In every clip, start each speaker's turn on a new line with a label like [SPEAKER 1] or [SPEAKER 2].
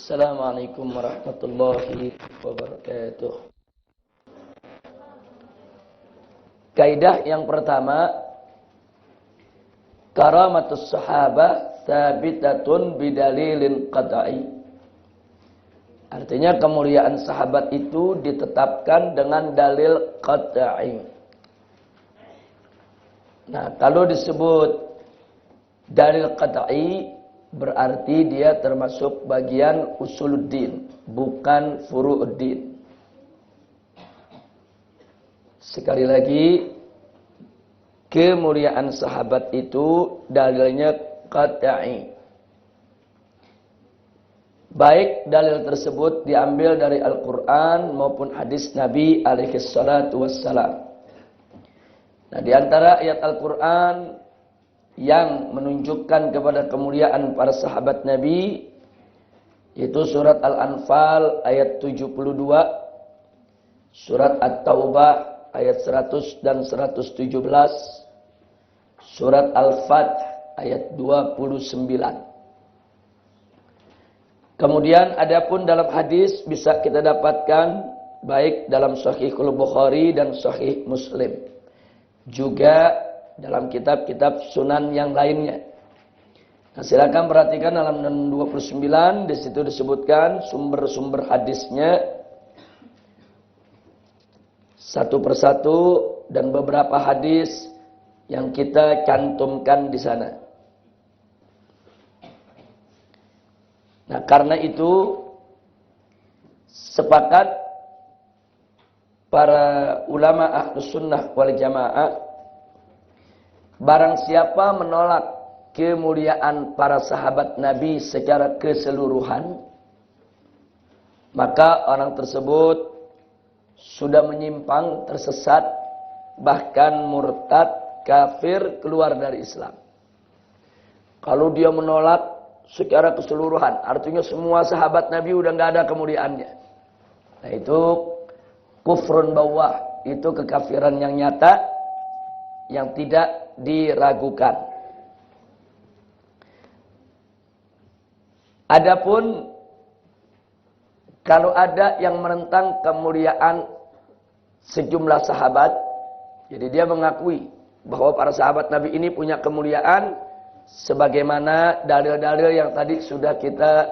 [SPEAKER 1] Assalamualaikum warahmatullahi wabarakatuh. Kaidah yang pertama, karamatus sahabah tsabitatun bidalilin qat'i. Artinya kemuliaan sahabat itu ditetapkan dengan dalil qat'i. Nah, kalau disebut dalil qat'i berarti dia termasuk bagian usuluddin, bukan furu'uddin. Sekali lagi, kemuliaan sahabat itu dalilnya qat'i. Baik dalil tersebut diambil dari Al-Quran maupun hadis Nabi alaihi salatu wassalam. Nah, di antara ayat Al-Quran yang menunjukkan kepada kemuliaan para sahabat Nabi itu surat Al-Anfal ayat 72, surat At-Taubah ayat 100 dan 117, surat Al-Fath ayat 29. Kemudian adapun dalam hadis bisa kita dapatkan baik dalam Sahihul Bukhari dan Sahih Muslim, juga dalam kitab-kitab sunan yang lainnya. Nah, silakan perhatikan dalam 29, di situ disebutkan sumber-sumber hadisnya satu persatu dan beberapa hadis yang kita cantumkan di sana. Nah, karena itu sepakat para ulama Ahlus Sunnah wal Jamaah, barang siapa menolak kemuliaan para sahabat Nabi secara keseluruhan, maka orang tersebut sudah menyimpang, tersesat, bahkan murtad, kafir, keluar dari Islam. Kalau dia menolak secara keseluruhan, artinya semua sahabat Nabi udah nggak ada kemuliaannya. Nah, itu kufrun bawah, itu kekafiran yang nyata, yang tidak diragukan. Adapun kalau ada yang menentang kemuliaan sejumlah sahabat, jadi dia mengakui bahwa para sahabat Nabi ini punya kemuliaan sebagaimana dalil-dalil yang tadi sudah kita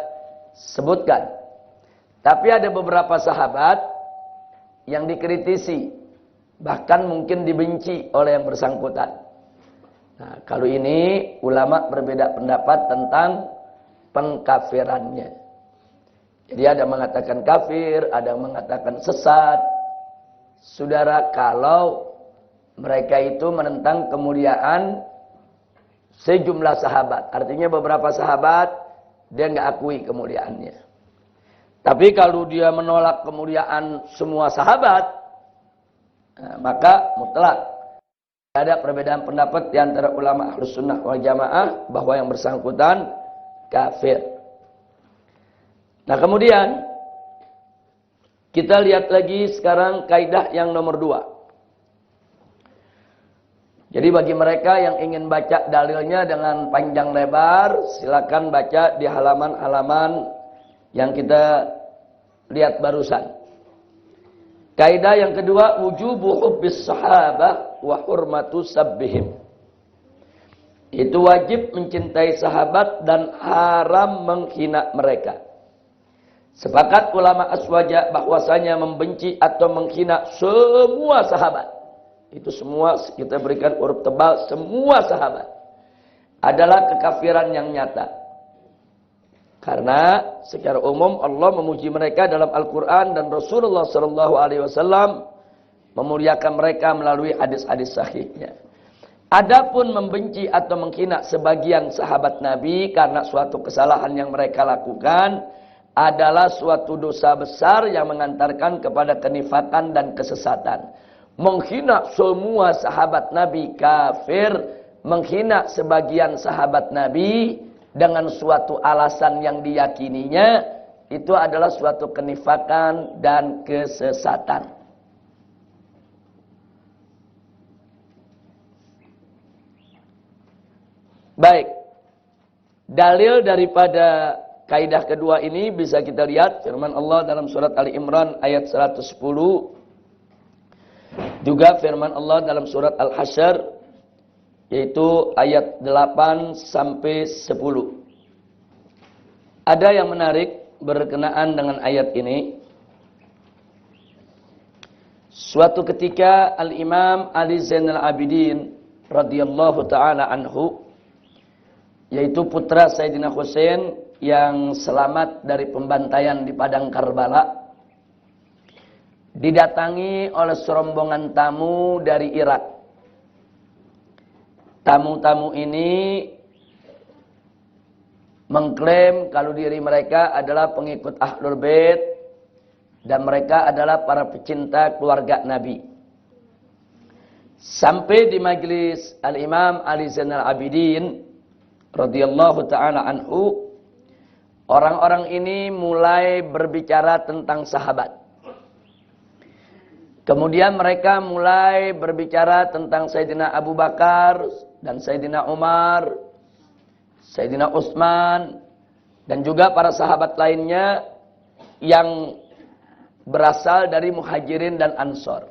[SPEAKER 1] sebutkan. Tapi ada beberapa sahabat yang dikritisi, bahkan mungkin dibenci oleh yang bersangkutan. Nah, kalau ini ulama berbeda pendapat tentang pengkafirannya. Jadi ada yang mengatakan kafir, ada yang mengatakan sesat. Saudara, kalau mereka itu menentang kemuliaan sejumlah sahabat, artinya beberapa sahabat dia nggak akui kemuliaannya. Tapi kalau dia menolak kemuliaan semua sahabat, nah, maka mutlak ada perbedaan pendapat di antara ulama Ahlus Sunnah wal Jamaah bahwa yang bersangkutan kafir. Nah, kemudian kita lihat lagi sekarang kaidah yang nomor 2. Jadi bagi mereka yang ingin baca dalilnya dengan panjang lebar, silakan baca di halaman-halaman yang kita lihat barusan. Kaidah yang kedua, wujubu hubbis sahabah wa hurmatu sabbihim. Itu wajib mencintai sahabat dan haram menghina mereka. Sepakat ulama aswaja bahwasanya membenci atau menghina semua sahabat, itu semua kita berikan huruf tebal, semua sahabat adalah kekafiran yang nyata. Karena secara umum Allah memuji mereka dalam Al-Quran dan Rasulullah SAW memuliakan mereka melalui hadis-hadis sahihnya. Adapun membenci atau menghina sebagian sahabat Nabi karena suatu kesalahan yang mereka lakukan adalah suatu dosa besar yang mengantarkan kepada kenifakan dan kesesatan. Menghina semua sahabat Nabi kafir, menghina sebagian sahabat Nabi dengan suatu alasan yang diyakininya, itu adalah suatu kenifakan dan kesesatan. Baik, dalil daripada kaidah kedua ini bisa kita lihat firman Allah dalam surat Ali Imran ayat 110. Juga firman Allah dalam surat Al-Hasyr yaitu ayat 8 sampai 10. Ada yang menarik berkenaan dengan ayat ini. Suatu ketika Al-Imam Ali Zainal Abidin radhiyallahu taala anhu, yaitu putra Sayyidina Husain yang selamat dari pembantaian di padang Karbala, didatangi oleh serombongan tamu dari Irak. Tamu-tamu ini mengklaim kalau diri mereka adalah pengikut Ahlul Bait dan mereka adalah para pecinta keluarga Nabi. Sampai di majlis Al-Imam Ali Zainal Abidin radhiyallahu taala anhu, orang-orang ini mulai berbicara tentang sahabat. Kemudian mereka mulai berbicara tentang Sayyidina Abu Bakar dan Sayyidina Umar, Sayyidina Utsman dan juga para sahabat lainnya yang berasal dari Muhajirin dan Ansor.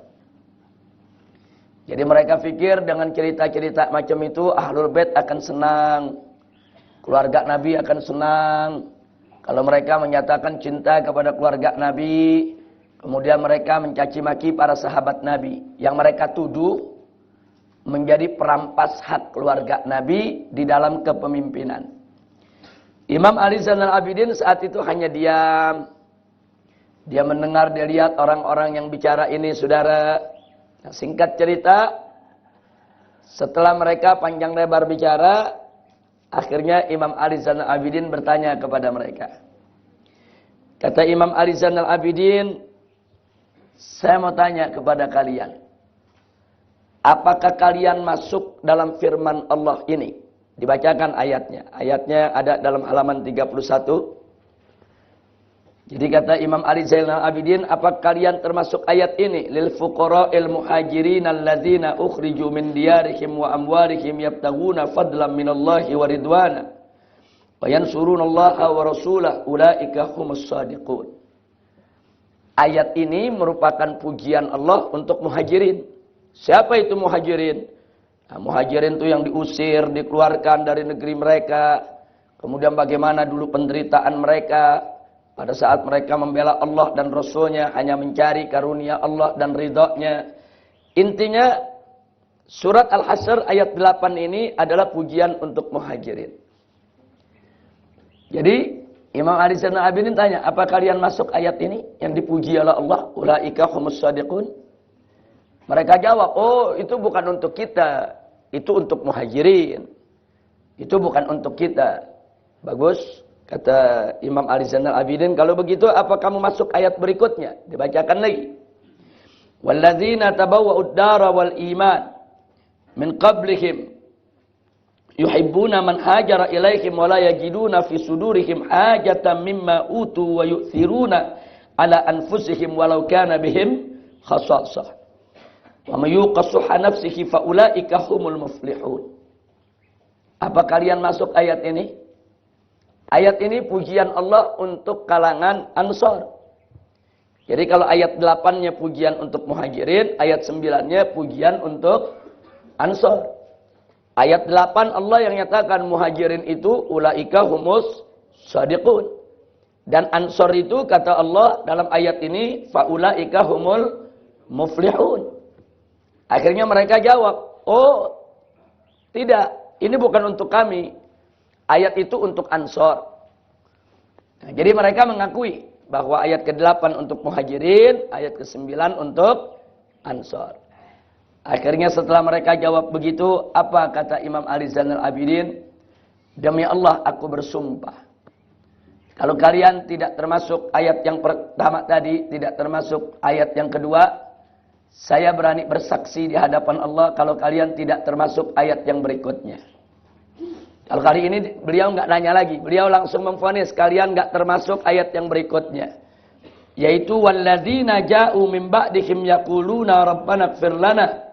[SPEAKER 1] Jadi mereka pikir dengan cerita-cerita macam itu Ahlul Bait akan senang, keluarga Nabi akan senang. Kalau mereka menyatakan cinta kepada keluarga Nabi, kemudian mereka mencaci maki para sahabat Nabi yang mereka tuduh menjadi perampas hak keluarga Nabi di dalam kepemimpinan. Imam Ali Zainal Abidin saat itu hanya diam. Dia mendengar, dia lihat orang-orang yang bicara ini, saudara. Nah, singkat cerita, setelah mereka panjang lebar bicara, akhirnya Imam Ali Zainal Abidin bertanya kepada mereka. Kata Imam Ali Zainal Abidin, saya mau tanya kepada kalian, apakah kalian masuk dalam firman Allah ini? Dibacakan ayatnya. Ayatnya ada dalam halaman 31. Jadi kata Imam Ali Zainal Abidin, apa kalian termasuk ayat ini? Lil fuqara'il muhajirin alladzina ukhriju min diyarihim wa amwalihim yabtaguna fadlan minallahi wa ridwana wa yansurunallaha wa rasulahu ulaika humus shadiqun. Ayat ini merupakan pujian Allah untuk muhajirin. Siapa itu muhajirin? Nah, muhajirin itu yang diusir, dikeluarkan dari negeri mereka. Kemudian bagaimana dulu penderitaan mereka pada saat mereka membela Allah dan Rasulnya, hanya mencari karunia Allah dan ridhonya. Intinya surat Al-Hasyr ayat 8 ini adalah pujian untuk muhajirin. Jadi Imam Ali Zainal Abidin tanya, apa kalian masuk ayat ini yang dipuji oleh Allah? Ulaika humus shadiqun. Mereka jawab, oh itu bukan untuk kita, itu untuk muhajirin. Itu bukan untuk kita. Bagus. Kata Imam Ali Zainal Abidin, kalau begitu apa kamu masuk ayat berikutnya? Dibacakan lagi. Walladzina tabawwa'ud dara wal iman min qablihim yuhibbuna man hajara ilaihim wa la yajiduna fi sudurihim hajatan mimma utu wa yu'thiruna ala anfusihim walau kana bihim khassasah. Wa may yuqassuha nafsihi fa ulaika humul muflihun. Apa kalian masuk ayat ini? Ayat ini pujian Allah untuk kalangan Ansor. Jadi kalau ayat 8-nya pujian untuk muhajirin, ayat 9-nya pujian untuk Ansor. Ayat 8 Allah yang nyatakan muhajirin itu ulaika humus shadiqun. Dan Ansor itu kata Allah dalam ayat ini faulaika humul muflihun. Akhirnya mereka jawab, oh tidak, ini bukan untuk kami. Ayat itu untuk Ansor. Nah, jadi mereka mengakui bahwa ayat ke-8 untuk muhajirin, ayat ke-9 untuk Ansor. Akhirnya setelah mereka jawab begitu, apa kata Imam Ali Zainal Abidin? Demi Allah aku bersumpah. Kalau kalian tidak termasuk ayat yang pertama tadi, tidak termasuk ayat yang kedua, saya berani bersaksi di hadapan Allah kalau kalian tidak termasuk ayat yang berikutnya. Kalau kali ini beliau nggak nanya lagi, beliau langsung memvonis kalian nggak termasuk ayat yang berikutnya, yaitu walladzina ja'u min ba'dihim yaquluna rabbana ighfir lana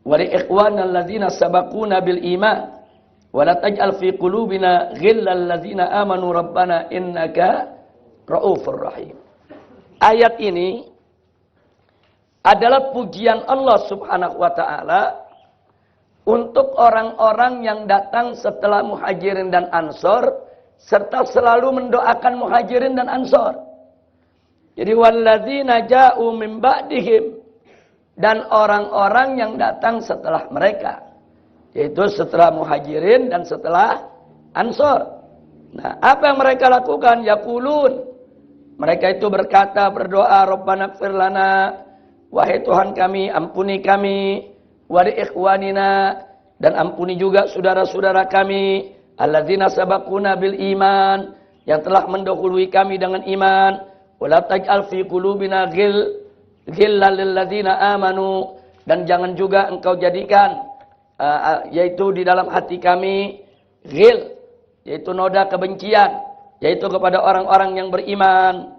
[SPEAKER 1] wa li ikhwanina alladzina sabaquna bil iman Wala taj'al fi qulubina ghillal ladzina amanu rabbana innaka ra'ufur rahim. Ayat ini adalah pujian Allah Subhanahu wa taala untuk orang-orang yang datang setelah Muhajirin dan Ansor serta selalu mendoakan Muhajirin dan Ansor. Jadi walladzina ja'u min ba'dihim, dan orang-orang yang datang setelah mereka, yaitu setelah Muhajirin dan setelah Ansor. Nah, apa yang mereka lakukan? Yaqulun, mereka itu berkata, berdoa, Rabbana ighfir lana, wahai Tuhan kami, ampuni kami, wa li ikhwanina, dan ampuni juga saudara-saudara kami, alladzina sabaquna bil iman, yang telah mendahului kami dengan iman, wala taj'al fi qulubina ghillal lil ladzina amanu, dan jangan juga engkau jadikan yaitu di dalam hati kami ghil, yaitu noda kebencian, yaitu kepada orang-orang yang beriman.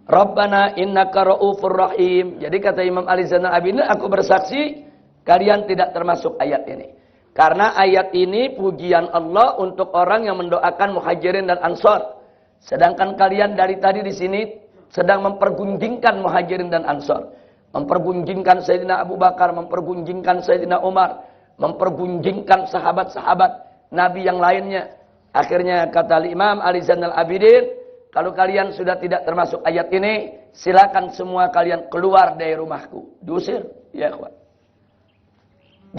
[SPEAKER 1] Rabbana innaka ra'ufur rahim. Jadi kata Imam Ali Zainal Abidin, aku bersaksi kalian tidak termasuk ayat ini. Karena ayat ini pujian Allah untuk orang yang mendoakan Muhajirin dan Ansor. Sedangkan kalian dari tadi di sini sedang mempergunjingkan Muhajirin dan Ansor. Mempergunjingkan Sayyidina Abu Bakar, mempergunjingkan Sayyidina Umar, mempergunjingkan sahabat-sahabat Nabi yang lainnya. Akhirnya kata Imam Ali Zainal Abidin, kalau kalian sudah tidak termasuk ayat ini, silakan semua kalian keluar dari rumahku. Diusir, ya kawan.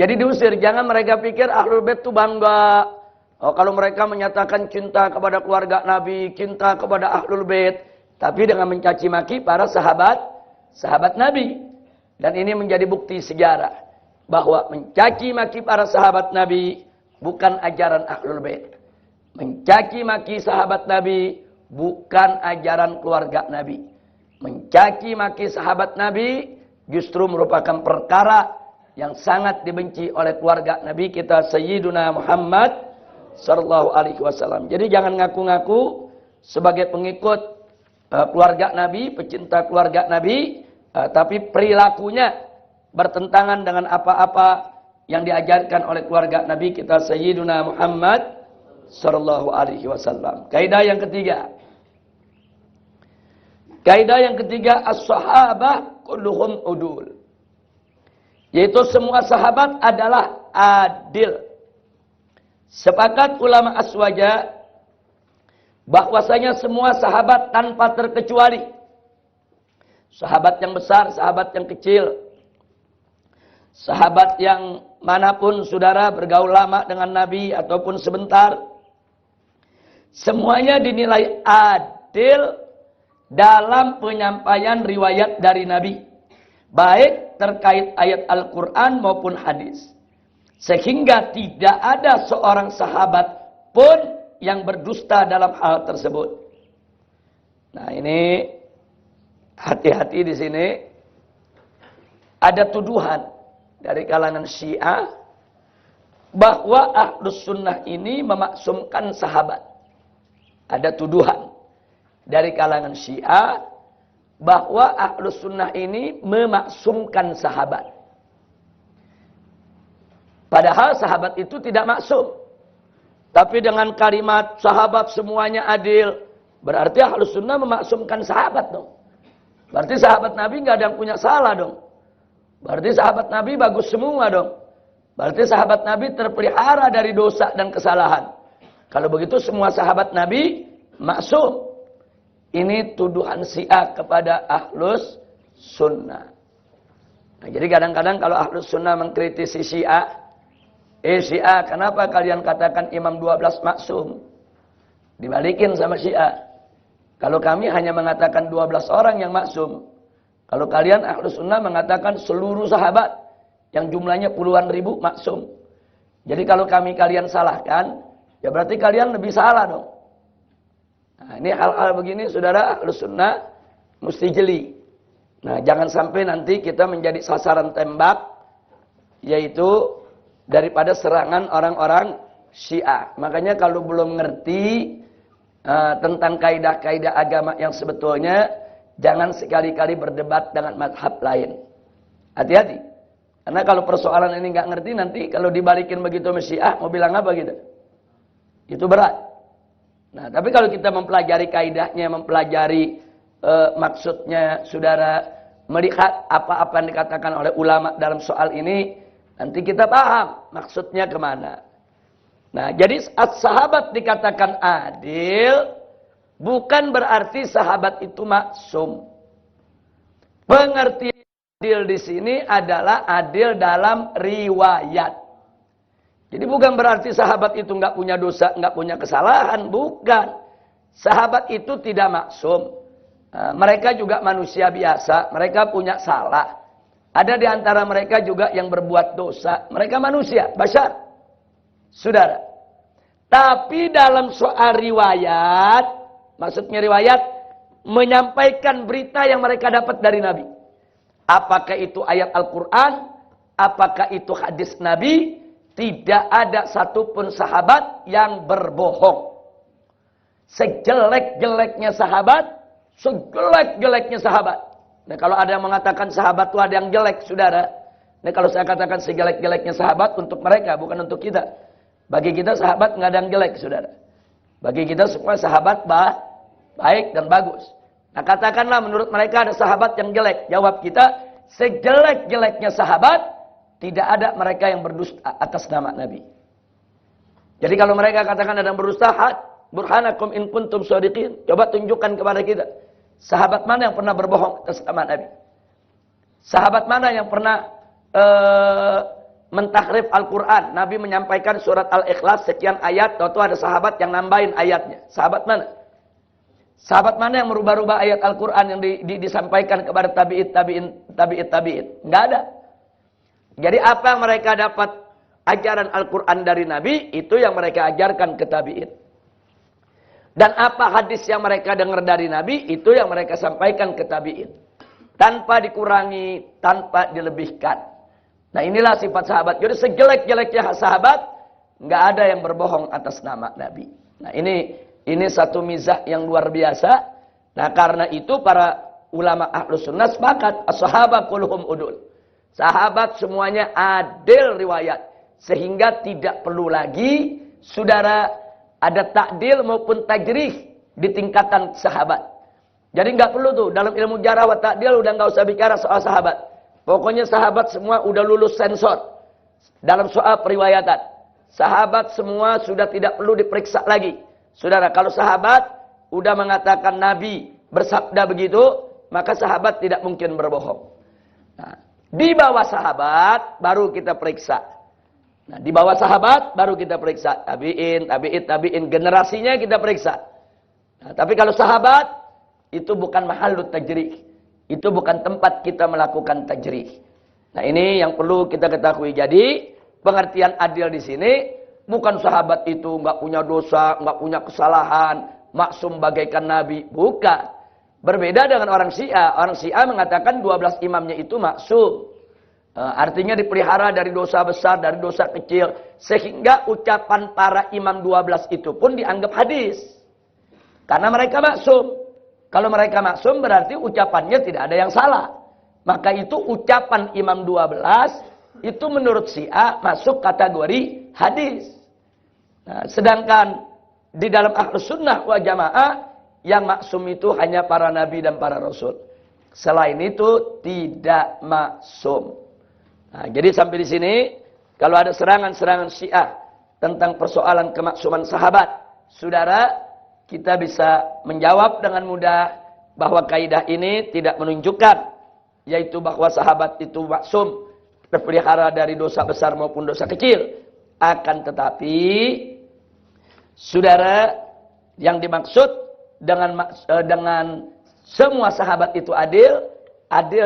[SPEAKER 1] Jadi diusir, jangan mereka pikir Ahlul Bait itu bangga. Oh, kalau mereka menyatakan cinta kepada keluarga Nabi, cinta kepada Ahlul Bait, tapi dengan mencaci maki para sahabat Nabi. Dan ini menjadi bukti sejarah bahwa mencaci maki para sahabat Nabi bukan ajaran Ahlul Bait. Mencaci maki sahabat Nabi bukan ajaran keluarga Nabi. Mencaci maki sahabat Nabi justru merupakan perkara yang sangat dibenci oleh keluarga Nabi kita Sayyiduna Muhammad sallallahu alaihi wasallam. Jadi jangan ngaku-ngaku sebagai pengikut keluarga Nabi, pecinta keluarga Nabi, tapi perilakunya bertentangan dengan apa-apa yang diajarkan oleh keluarga Nabi kita Sayyiduna Muhammad sallallahu alaihi wasallam. Kaidah yang ketiga. Kaidah yang ketiga, as-sahabah kulluhum udul. Yaitu semua sahabat adalah adil. Sepakat ulama aswaja bahwasanya semua sahabat tanpa terkecuali, sahabat yang besar, sahabat yang kecil, sahabat yang manapun saudara bergaul lama dengan Nabi ataupun sebentar, semuanya dinilai adil dalam penyampaian riwayat dari Nabi, baik terkait ayat Al-Quran maupun hadis. Sehingga tidak ada seorang sahabat pun yang berdusta dalam hal tersebut. Nah, ini hati-hati di sini. Ada tuduhan dari kalangan Syiah bahwa Ahlus Sunnah ini memaksumkan sahabat. Ada tuduhan dari kalangan Syiah bahwa Ahlus Sunnah ini memaksumkan sahabat. Padahal sahabat itu tidak maksum. Tapi dengan kalimat sahabat semuanya adil, berarti Ahlus Sunnah memaksumkan sahabat dong. Berarti sahabat Nabi nggak ada yang punya salah dong. Berarti sahabat Nabi bagus semua dong. Berarti sahabat Nabi terpelihara dari dosa dan kesalahan. Kalau begitu semua sahabat Nabi maksum. Ini tuduhan Syiah kepada Ahlus Sunnah. Nah, jadi kadang-kadang kalau Ahlus Sunnah mengkritisi Syiah, Syiah, kenapa kalian katakan Imam 12 maksum? Dibalikin sama Syiah. Kalau kami hanya mengatakan 12 orang yang maksum. Kalau kalian Ahlus Sunnah mengatakan seluruh sahabat yang jumlahnya puluhan ribu maksum. Jadi kalau kalian salahkan, ya berarti kalian lebih salah dong. Nah, ini hal-hal begini saudara Ahlus Sunnah mesti jeli. Nah, jangan sampai nanti kita menjadi sasaran tembak, yaitu daripada serangan orang-orang Syiah. Makanya kalau belum ngerti tentang kaidah-kaidah agama yang sebetulnya, jangan sekali-kali berdebat dengan mazhab lain. Hati-hati. Karena kalau persoalan ini nggak ngerti, nanti kalau dibalikin begitu sama Syiah, mau bilang apa gitu? Itu berat. Nah, tapi kalau kita mempelajari kaidahnya, mempelajari maksudnya, saudara, melihat apa-apa yang dikatakan oleh ulama dalam soal ini, nanti kita paham maksudnya kemana. Nah, jadi sahabat dikatakan adil, bukan berarti sahabat itu maksum. Pengertian adil di sini adalah adil dalam riwayat. Jadi bukan berarti sahabat itu nggak punya dosa, nggak punya kesalahan, bukan. Sahabat itu tidak maksum. Mereka juga manusia biasa, mereka punya salah. Ada di antara mereka juga yang berbuat dosa. Mereka manusia, bashar. Saudara. Tapi dalam soal riwayat, maksudnya riwayat, menyampaikan berita yang mereka dapat dari Nabi. Apakah itu ayat Al-Quran, apakah itu hadis Nabi, tidak ada satupun sahabat yang berbohong. Sejelek-jeleknya sahabat, sejelek-jeleknya sahabat. Nah, kalau ada yang mengatakan sahabat itu ada yang jelek, saudara. Nah, kalau saya katakan sejelek-jeleknya sahabat untuk mereka, bukan untuk kita. Bagi kita sahabat nggak ada yang jelek, saudara. Bagi kita semua sahabat baik dan bagus. Nah, katakanlah menurut mereka ada sahabat yang jelek. Jawab kita, sejelek-jeleknya sahabat, tidak ada mereka yang berdusta atas nama Nabi. Jadi kalau mereka katakan ada yang berdusta, burhanakum in kuntum shadiqin. Coba tunjukkan kepada kita. Sahabat mana yang pernah berbohong atas nama Nabi? Sahabat mana yang pernah mentahrif Al-Quran? Nabi menyampaikan surat Al-Ikhlas sekian ayat, tahu ada sahabat yang nambahin ayatnya. Sahabat mana? Sahabat mana yang merubah-rubah ayat Al-Quran yang disampaikan kepada tabi'in? Enggak ada. Jadi apa yang mereka dapat ajaran Al-Quran dari Nabi, itu yang mereka ajarkan ke tabi'in. Dan apa hadis yang mereka dengar dari Nabi, itu yang mereka sampaikan ke tabi'in. Tanpa dikurangi, tanpa dilebihkan. Nah, inilah sifat sahabat. Jadi sejelek-jeleknya sahabat, enggak ada yang berbohong atas nama Nabi. Nah, ini satu mizah yang luar biasa. Nah, karena itu para ulama Ahlus Sunnah sepakat, as-sahabah kulluhum udul. Sahabat semuanya adil riwayat. Sehingga tidak perlu lagi, saudara, ada takdil maupun tajrih di tingkatan sahabat. Jadi nggak perlu tuh, dalam ilmu jarah wa takdil udah nggak usah bicara soal sahabat. Pokoknya sahabat semua udah lulus sensor. Dalam soal periwayatan. Sahabat semua sudah tidak perlu diperiksa lagi. Saudara, kalau sahabat udah mengatakan Nabi bersabda begitu, maka sahabat tidak mungkin berbohong. Nah, di bawah sahabat baru kita periksa. Nah, di bawah sahabat baru kita periksa. Tabi'in, generasinya kita periksa. Nah, tapi kalau sahabat, itu bukan mahallut tajrih. Itu bukan tempat kita melakukan tajrih. Nah, ini yang perlu kita ketahui. Jadi, pengertian adil di sini, bukan sahabat itu nggak punya dosa, nggak punya kesalahan, maksum bagaikan Nabi. Bukan. Berbeda dengan orang Syiah. Orang Syiah mengatakan 12 imamnya itu maksum. Artinya dipelihara dari dosa besar, dari dosa kecil. Sehingga ucapan para imam 12 itu pun dianggap hadis. Karena mereka maksum. Kalau mereka maksum berarti ucapannya tidak ada yang salah. Maka itu ucapan imam 12 itu menurut Syiah masuk kategori hadis. Nah, sedangkan di dalam Ahlus Sunnah wal Jamaah yang maksum itu hanya para nabi dan para rasul. Selain itu tidak maksum. Nah, jadi sampai di sini kalau ada serangan-serangan Syiah tentang persoalan kemaksuman sahabat, saudara, kita bisa menjawab dengan mudah bahwa kaidah ini tidak menunjukkan yaitu bahwa sahabat itu maksum, terpelihara dari dosa besar maupun dosa kecil. Akan tetapi saudara, yang dimaksud dengan semua sahabat itu adil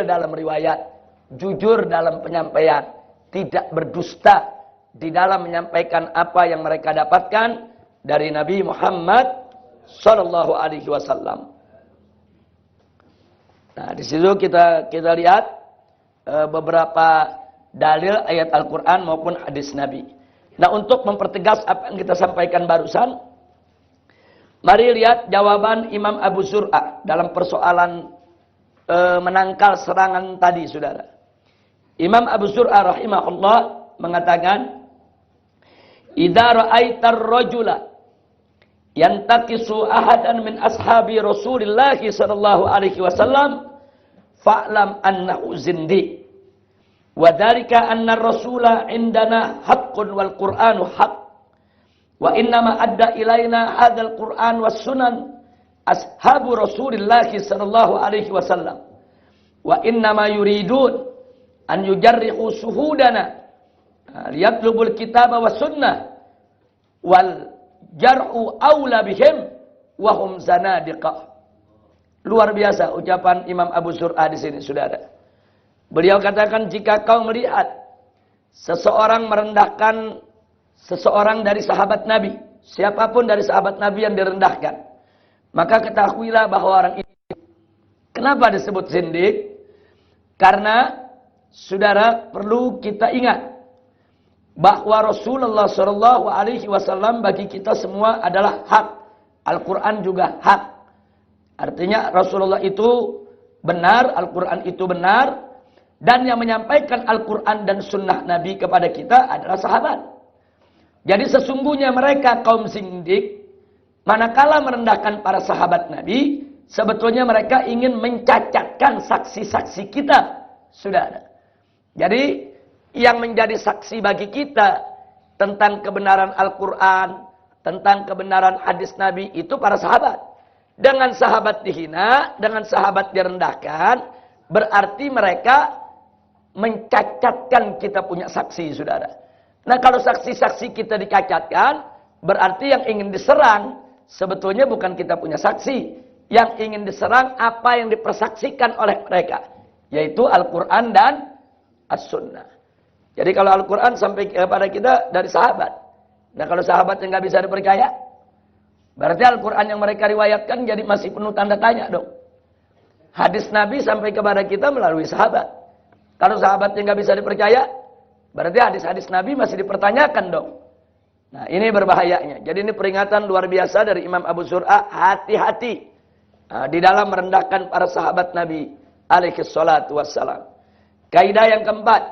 [SPEAKER 1] dalam riwayat, jujur dalam penyampaian, tidak berdusta di dalam menyampaikan apa yang mereka dapatkan dari Nabi Muhammad Sallallahu Alaihi Wasallam. Nah, di situ kita lihat beberapa dalil ayat Al-Quran maupun hadis Nabi. Nah, untuk mempertegas apa yang kita sampaikan barusan, mari lihat jawaban Imam Abu Zur'ah dalam persoalan menangkal serangan tadi, saudara. Imam Abu Zur'ah rahimahullah mengatakan, "Idza ra'aitar rajula yantaqisu ahadan min ashabi Rasulillah sallallahu alaihi wasallam fa'lam annahu zindi. Wa dzalika anna ar-rasula indana haqqun wal Qur'anu haqq. Wa innama adda ilaina hadzal Qur'an was sunan ashabu Rasulillah sallallahu alaihi wasallam. Wa innama yuridun an yujarrihu suhudana liyatlubul kitaba was sunnah wal jar'u aula bihim wa hum zanadiqah." Luar biasa ucapan Imam Abu Zur'ah di sini, saudara. Beliau katakan, jika kau melihat seseorang merendahkan seseorang dari sahabat Nabi, siapapun dari sahabat Nabi yang direndahkan, maka ketahuilah bahwa orang ini, kenapa disebut zindik? Karena saudara perlu kita ingat bahwa Rasulullah Shallallahu Alaihi Wasallam bagi kita semua adalah hak. Al-Quran juga hak. Artinya Rasulullah itu benar, Al-Quran itu benar, dan yang menyampaikan Al-Quran dan Sunnah Nabi kepada kita adalah sahabat. Jadi sesungguhnya mereka kaum zindik, manakala merendahkan para sahabat Nabi, sebetulnya mereka ingin mencacatkan saksi-saksi kita, saudara. Jadi yang menjadi saksi bagi kita tentang kebenaran Al-Quran, tentang kebenaran hadis Nabi itu para sahabat. Dengan sahabat dihina, dengan sahabat direndahkan, berarti mereka mencacatkan kita punya saksi, saudara. Nah, kalau saksi-saksi kita dicacatkan, berarti yang ingin diserang sebetulnya bukan kita punya saksi. Yang ingin diserang apa yang dipersaksikan oleh mereka, yaitu Al-Quran dan As-Sunnah. Jadi kalau Al-Quran sampai kepada kita dari sahabat. Nah, kalau sahabat yang nggak bisa dipercaya, berarti Al-Quran yang mereka riwayatkan jadi masih penuh tanda tanya dong. Hadis Nabi sampai kepada kita melalui sahabat. Kalau sahabat yang nggak bisa dipercaya, berarti hadis-hadis Nabi masih dipertanyakan dong. Nah, ini berbahayanya. Jadi ini peringatan luar biasa dari Imam Abu Zur'ah, hati-hati di dalam merendahkan para sahabat Nabi alaihi salatu wassalam. Kaidah yang keempat,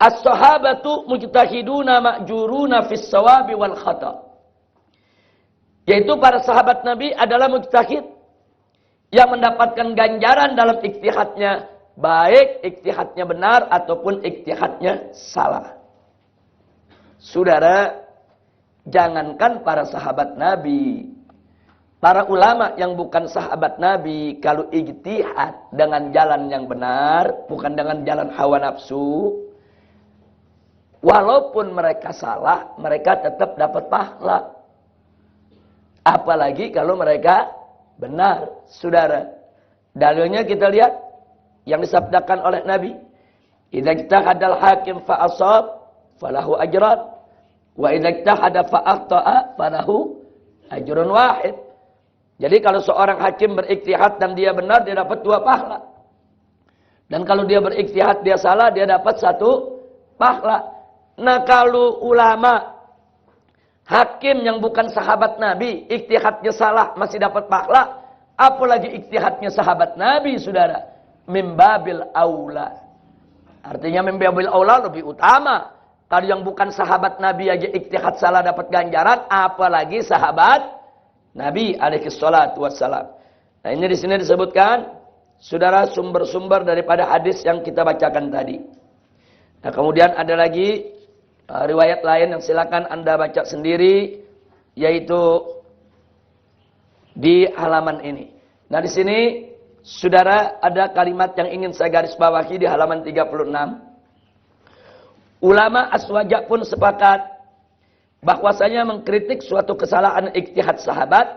[SPEAKER 1] as-sahabatu mujtahiduna ma'juruna fis shawabi wal khata'. Yaitu para sahabat Nabi adalah mujtahid yang mendapatkan ganjaran dalam ijtihadnya, baik ijtihadnya benar ataupun ijtihadnya salah. Saudara, jangankan para sahabat Nabi, para ulama yang bukan sahabat Nabi, kalau ijtihad dengan jalan yang benar, bukan dengan jalan hawa nafsu, walaupun mereka salah, mereka tetap dapat pahala. Apalagi kalau mereka benar, saudara. Dalilnya kita lihat yang disabdakan oleh Nabi, "Idza ijtahadal hakim fa ashab falahu ajran, wa idza ijtahada fa akhta'a falahu ajrun wahid." Jadi kalau seorang hakim berijtihad dan dia benar, dia dapat 2 pahala. Dan kalau dia berijtihad dia salah, dia dapat 1 pahala. Nah, kalau ulama hakim yang bukan sahabat Nabi, ijtihadnya salah masih dapat pahala, apalagi ijtihadnya sahabat Nabi, saudara. Mimbabil aula. Artinya mimbabil aula lebih utama. Kalau yang bukan sahabat Nabi aja ijtihad salah dapat ganjaran, apalagi sahabat Nabi alaihi salatu wassalam. Nah, ini di sini disebutkan, saudara, sumber-sumber daripada hadis yang kita bacakan tadi. Nah, kemudian ada lagi riwayat lain yang silakan Anda baca sendiri, yaitu di halaman ini. Nah, di sini saudara ada kalimat yang ingin saya garis bawahi di halaman 36. Ulama aswaja pun sepakat bahwasanya mengkritik suatu kesalahan ijtihad sahabat,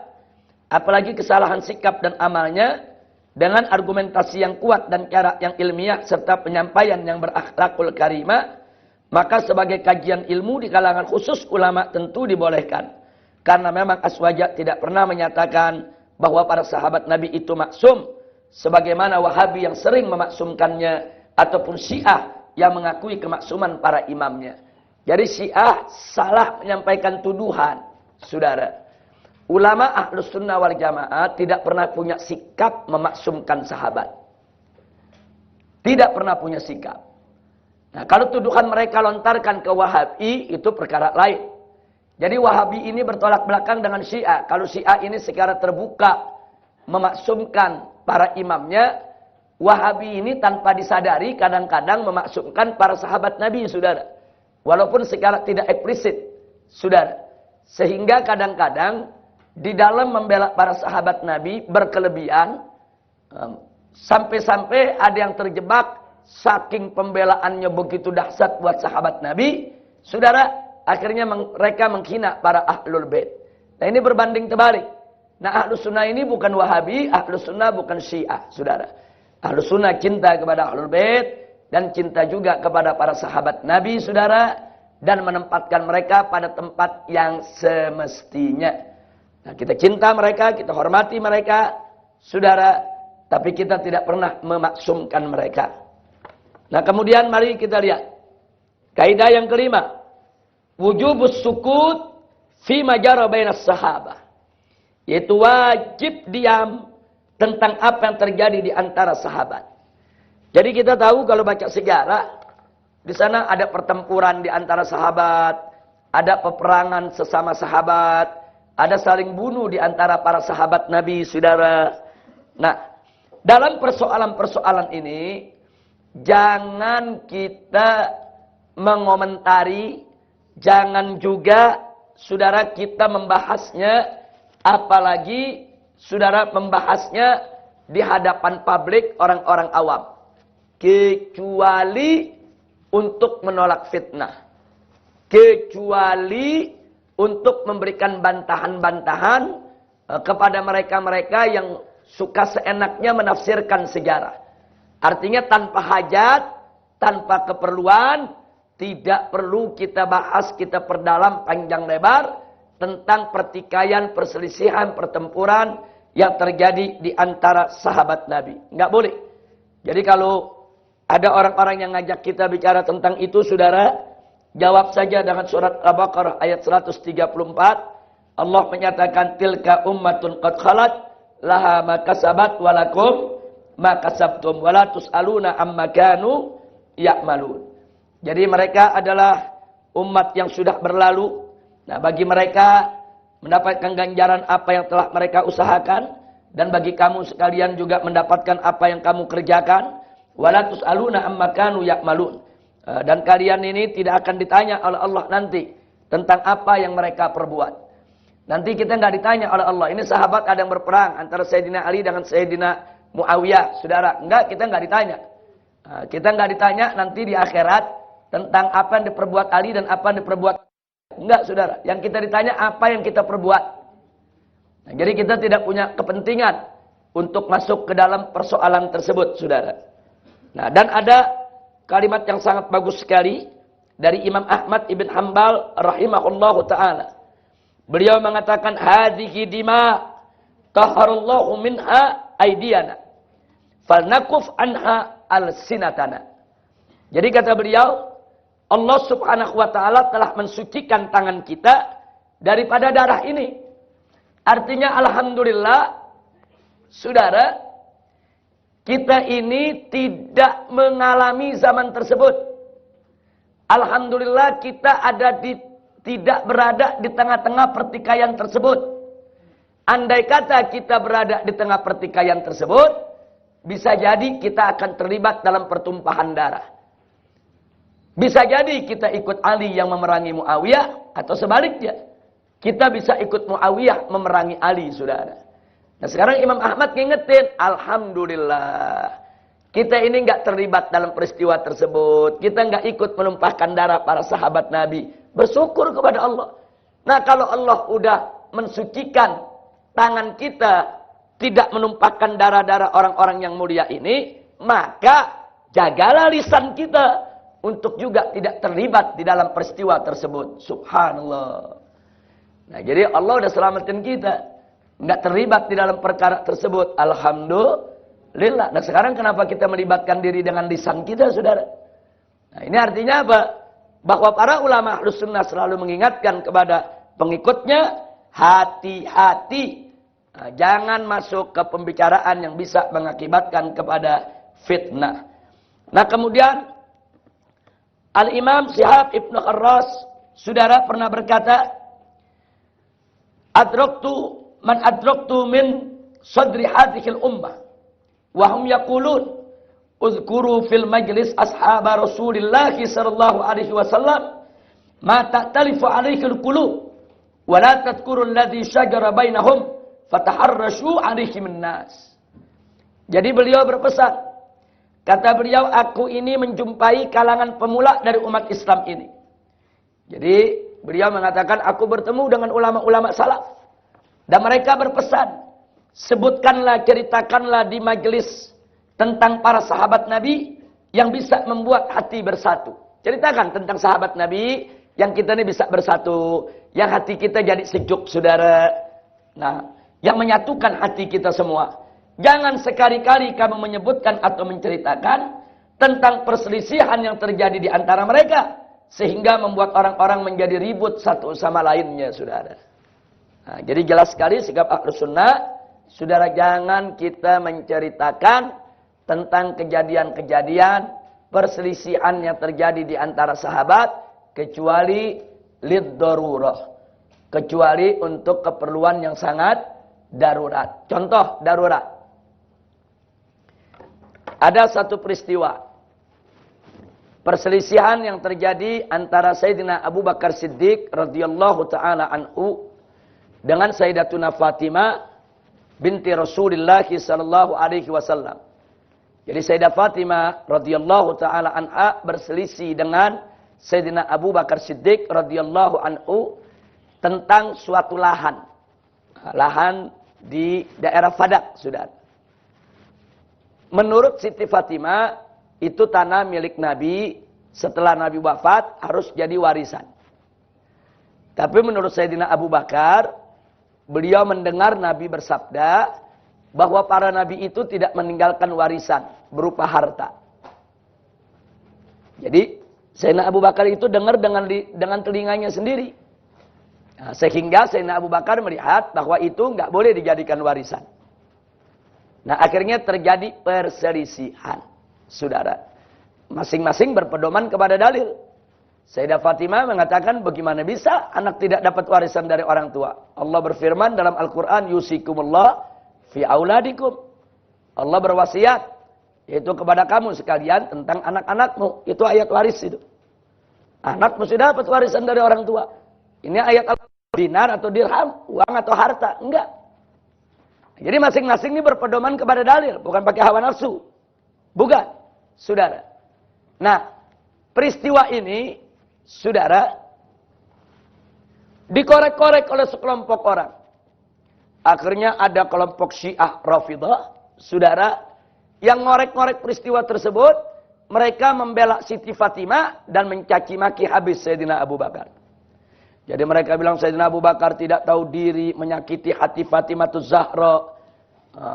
[SPEAKER 1] apalagi kesalahan sikap dan amalnya, dengan argumentasi yang kuat dan cara yang ilmiah serta penyampaian yang berakhlakul karimah, maka sebagai kajian ilmu di kalangan khusus ulama tentu dibolehkan. Karena memang aswaja tidak pernah menyatakan bahwa para sahabat Nabi itu maksum, sebagaimana Wahabi yang sering memaksumkannya, ataupun Syiah yang mengakui kemaksuman para imamnya. Jadi Syiah salah menyampaikan tuduhan, saudara. Ulama Ahlus Sunnah wal Jamaah tidak pernah punya sikap memaksumkan sahabat. Tidak pernah punya sikap. Nah, kalau tuduhan mereka lontarkan ke Wahabi, itu perkara lain. Jadi Wahabi ini bertolak belakang dengan Syiah. Kalau Syiah ini secara terbuka memaksumkan para imamnya, Wahabi ini tanpa disadari kadang-kadang memaksumkan para sahabat Nabi, saudara. Walaupun secara tidak eksplisit, saudara. Sehingga kadang-kadang di dalam membela para sahabat Nabi berkelebihan, sampai-sampai ada yang terjebak saking pembelaannya begitu dahsyat buat sahabat Nabi, saudara. Akhirnya mereka menghina para ahlul bait. Nah, ini berbanding terbalik. Nah, ahlus sunnah ini bukan Wahabi, ahlus sunnah bukan Syiah, saudara. Ahlus sunnah cinta kepada ahlul bait dan cinta juga kepada para sahabat Nabi, saudara, dan menempatkan mereka pada tempat yang semestinya. Nah, kita cinta mereka, kita hormati mereka, saudara, tapi kita tidak pernah memaksumkan mereka. Nah, kemudian mari kita lihat kaidah yang kelima. Wujubus sukut fi majara bainas sahabah. Yaitu wajib diam tentang apa yang terjadi di antara sahabat. Jadi kita tahu kalau baca sejarah, di sana ada pertempuran di antara sahabat, ada peperangan sesama sahabat, ada saling bunuh di antara para sahabat Nabi, saudara. Nah, dalam persoalan-persoalan ini, jangan kita mengomentari, jangan juga, saudara, kita membahasnya, apalagi, saudara, membahasnya di hadapan publik orang-orang awam. Kecuali untuk menolak fitnah. Kecuali untuk memberikan bantahan-bantahan kepada mereka-mereka yang suka seenaknya menafsirkan sejarah. Artinya tanpa hajat, tanpa keperluan, tidak perlu kita bahas, kita perdalam panjang lebar tentang pertikaian, perselisihan, pertempuran yang terjadi di antara sahabat Nabi. Enggak boleh. Jadi kalau ada orang-orang yang ngajak kita bicara tentang itu, saudara, jawab saja dengan surat Al-Baqarah ayat 134. Allah menyatakan, tilka ummatun qad khalat laha ma kasabat walakum ma kasabtum wala tus'aluna amma kanu ya'malun. Jadi mereka adalah umat yang sudah berlalu. Nah, bagi mereka mendapatkan ganjaran apa yang telah mereka usahakan, dan bagi kamu sekalian juga mendapatkan apa yang kamu kerjakan. Wala tus'aluna amma kanu ya'malun. Dan kalian ini tidak akan ditanya oleh Allah nanti tentang apa yang mereka perbuat. Nanti kita nggak ditanya oleh Allah. Ini sahabat ada yang berperang antara Sayyidina Ali dengan Sayyidina Muawiyah, saudara. Enggak, kita nggak ditanya. Kita nggak ditanya nanti di akhirat tentang apa yang diperbuat Ali dan apa yang diperbuat. Enggak, saudara. Yang kita ditanya apa yang kita perbuat. Nah, jadi kita tidak punya kepentingan untuk masuk ke dalam persoalan tersebut, saudara. Nah, dan ada kalimat yang sangat bagus sekali dari Imam Ahmad ibn Hanbal rahimahullahu ta'ala. Beliau mengatakan, hadhihi dima taharullahu minha aidiyana falnakuf anha al-sinatana. Jadi kata beliau, Allah subhanahu wa ta'ala telah mensucikan tangan kita daripada darah ini. Artinya alhamdulillah, saudara, kita ini tidak mengalami zaman tersebut. Alhamdulillah kita tidak berada di tengah-tengah pertikaian tersebut. Andai kata kita berada di tengah pertikaian tersebut, bisa jadi kita akan terlibat dalam pertumpahan darah. Bisa jadi kita ikut Ali yang memerangi Muawiyah, atau sebaliknya. Kita bisa ikut Muawiyah memerangi Ali, saudara. Nah, sekarang Imam Ahmad ngingetin, alhamdulillah. Kita ini nggak terlibat dalam peristiwa tersebut. Kita nggak ikut menumpahkan darah para sahabat Nabi. Bersyukur kepada Allah. Nah, kalau Allah udah mensucikan tangan kita, tidak menumpahkan darah-darah orang-orang yang mulia ini, maka jagalah lisan kita untuk juga tidak terlibat di dalam peristiwa tersebut. Subhanallah. Nah, jadi Allah udah selamatin kita. Nggak terlibat di dalam perkara tersebut. Alhamdulillah. Nah, sekarang kenapa kita melibatkan diri dengan lisan kita, saudara? Nah, ini artinya apa? Bahwa para ulama Ahlus Sunnah selalu mengingatkan kepada pengikutnya, hati-hati. Nah, jangan masuk ke pembicaraan yang bisa mengakibatkan kepada fitnah. Nah kemudian Al-Imam Syihab Ibn Kharras, saudara, pernah berkata, adraktu min sadri hadhil ummah wa hum yaqulun uzkuru fil majlis ashaba Rasulillah sallallahu alaihi wasallam ma ta'talifu alaihi al-qulub wa la tadhkuru alladhi shajara bainahum fataharrashu alaihi min-nas. Jadi beliau berpesan, kata beliau, aku ini menjumpai kalangan pemula dari umat Islam ini. Jadi beliau mengatakan, aku bertemu dengan ulama-ulama salaf dan mereka berpesan, sebutkanlah, ceritakanlah di majelis tentang para sahabat Nabi yang bisa membuat hati bersatu. Ceritakan tentang sahabat Nabi yang kita ini bisa bersatu, yang hati kita jadi sejuk, saudara. Nah, yang menyatukan hati kita semua. Jangan sekali-kali kamu menyebutkan atau menceritakan tentang perselisihan yang terjadi di antara mereka, sehingga membuat orang-orang menjadi ribut satu sama lainnya, saudara. Nah, jadi jelas sekali sikap Ahlus Sunnah, saudara, jangan kita menceritakan tentang kejadian-kejadian perselisihan yang terjadi di antara sahabat, kecuali lid-darurah, kecuali untuk keperluan yang sangat darurat. Contoh darurat. Ada satu peristiwa perselisihan yang terjadi antara Sayyidina Abu Bakar Siddiq radhiyallahu taala anhu dengan Sayyidatuna Fatimah binti Rasulullah sallallahu alaihi wasallam. Jadi Sayyidah Fatimah radhiyallahu taala anha berselisih dengan Sayyidina Abu Bakar Siddiq radhiyallahu anhu tentang suatu lahan. Lahan di daerah Fadak, saudara. Menurut Siti Fatimah, itu tanah milik Nabi, setelah Nabi wafat harus jadi warisan. Tapi menurut Sayyidina Abu Bakar, beliau mendengar Nabi bersabda bahwa para Nabi itu tidak meninggalkan warisan berupa harta. Jadi Sayyidina Abu Bakar itu dengar dengan telinganya sendiri. Nah, sehingga Sayyidina Abu Bakar melihat bahwa itu nggak boleh dijadikan warisan. Nah, akhirnya terjadi perselisihan, saudara. Masing-masing berpedoman kepada dalil. Sayyidah Fatimah mengatakan, bagaimana bisa anak tidak dapat warisan dari orang tua? Allah berfirman dalam Al-Quran, yusikumullah fi auladikum. Allah berwasiat, yaitu kepada kamu sekalian tentang anak-anakmu. Itu ayat waris itu. Anak mesti dapat warisan dari orang tua. Ini ayat dinar atau dirham, uang atau harta. Enggak. Jadi masing-masing ini berpedoman kepada dalil, bukan pakai hawa nafsu. Bukan, saudara. Nah, peristiwa ini, saudara, dikorek-korek oleh sekelompok orang. Akhirnya ada kelompok Syiah Rafidhah, saudara, yang ngorek-ngorek peristiwa tersebut. Mereka membela Siti Fatimah dan mencaci maki habis Sayyidina Abu Bakar. Jadi mereka bilang Sayyidina Abu Bakar tidak tahu diri, menyakiti hati Fatimah Zahra.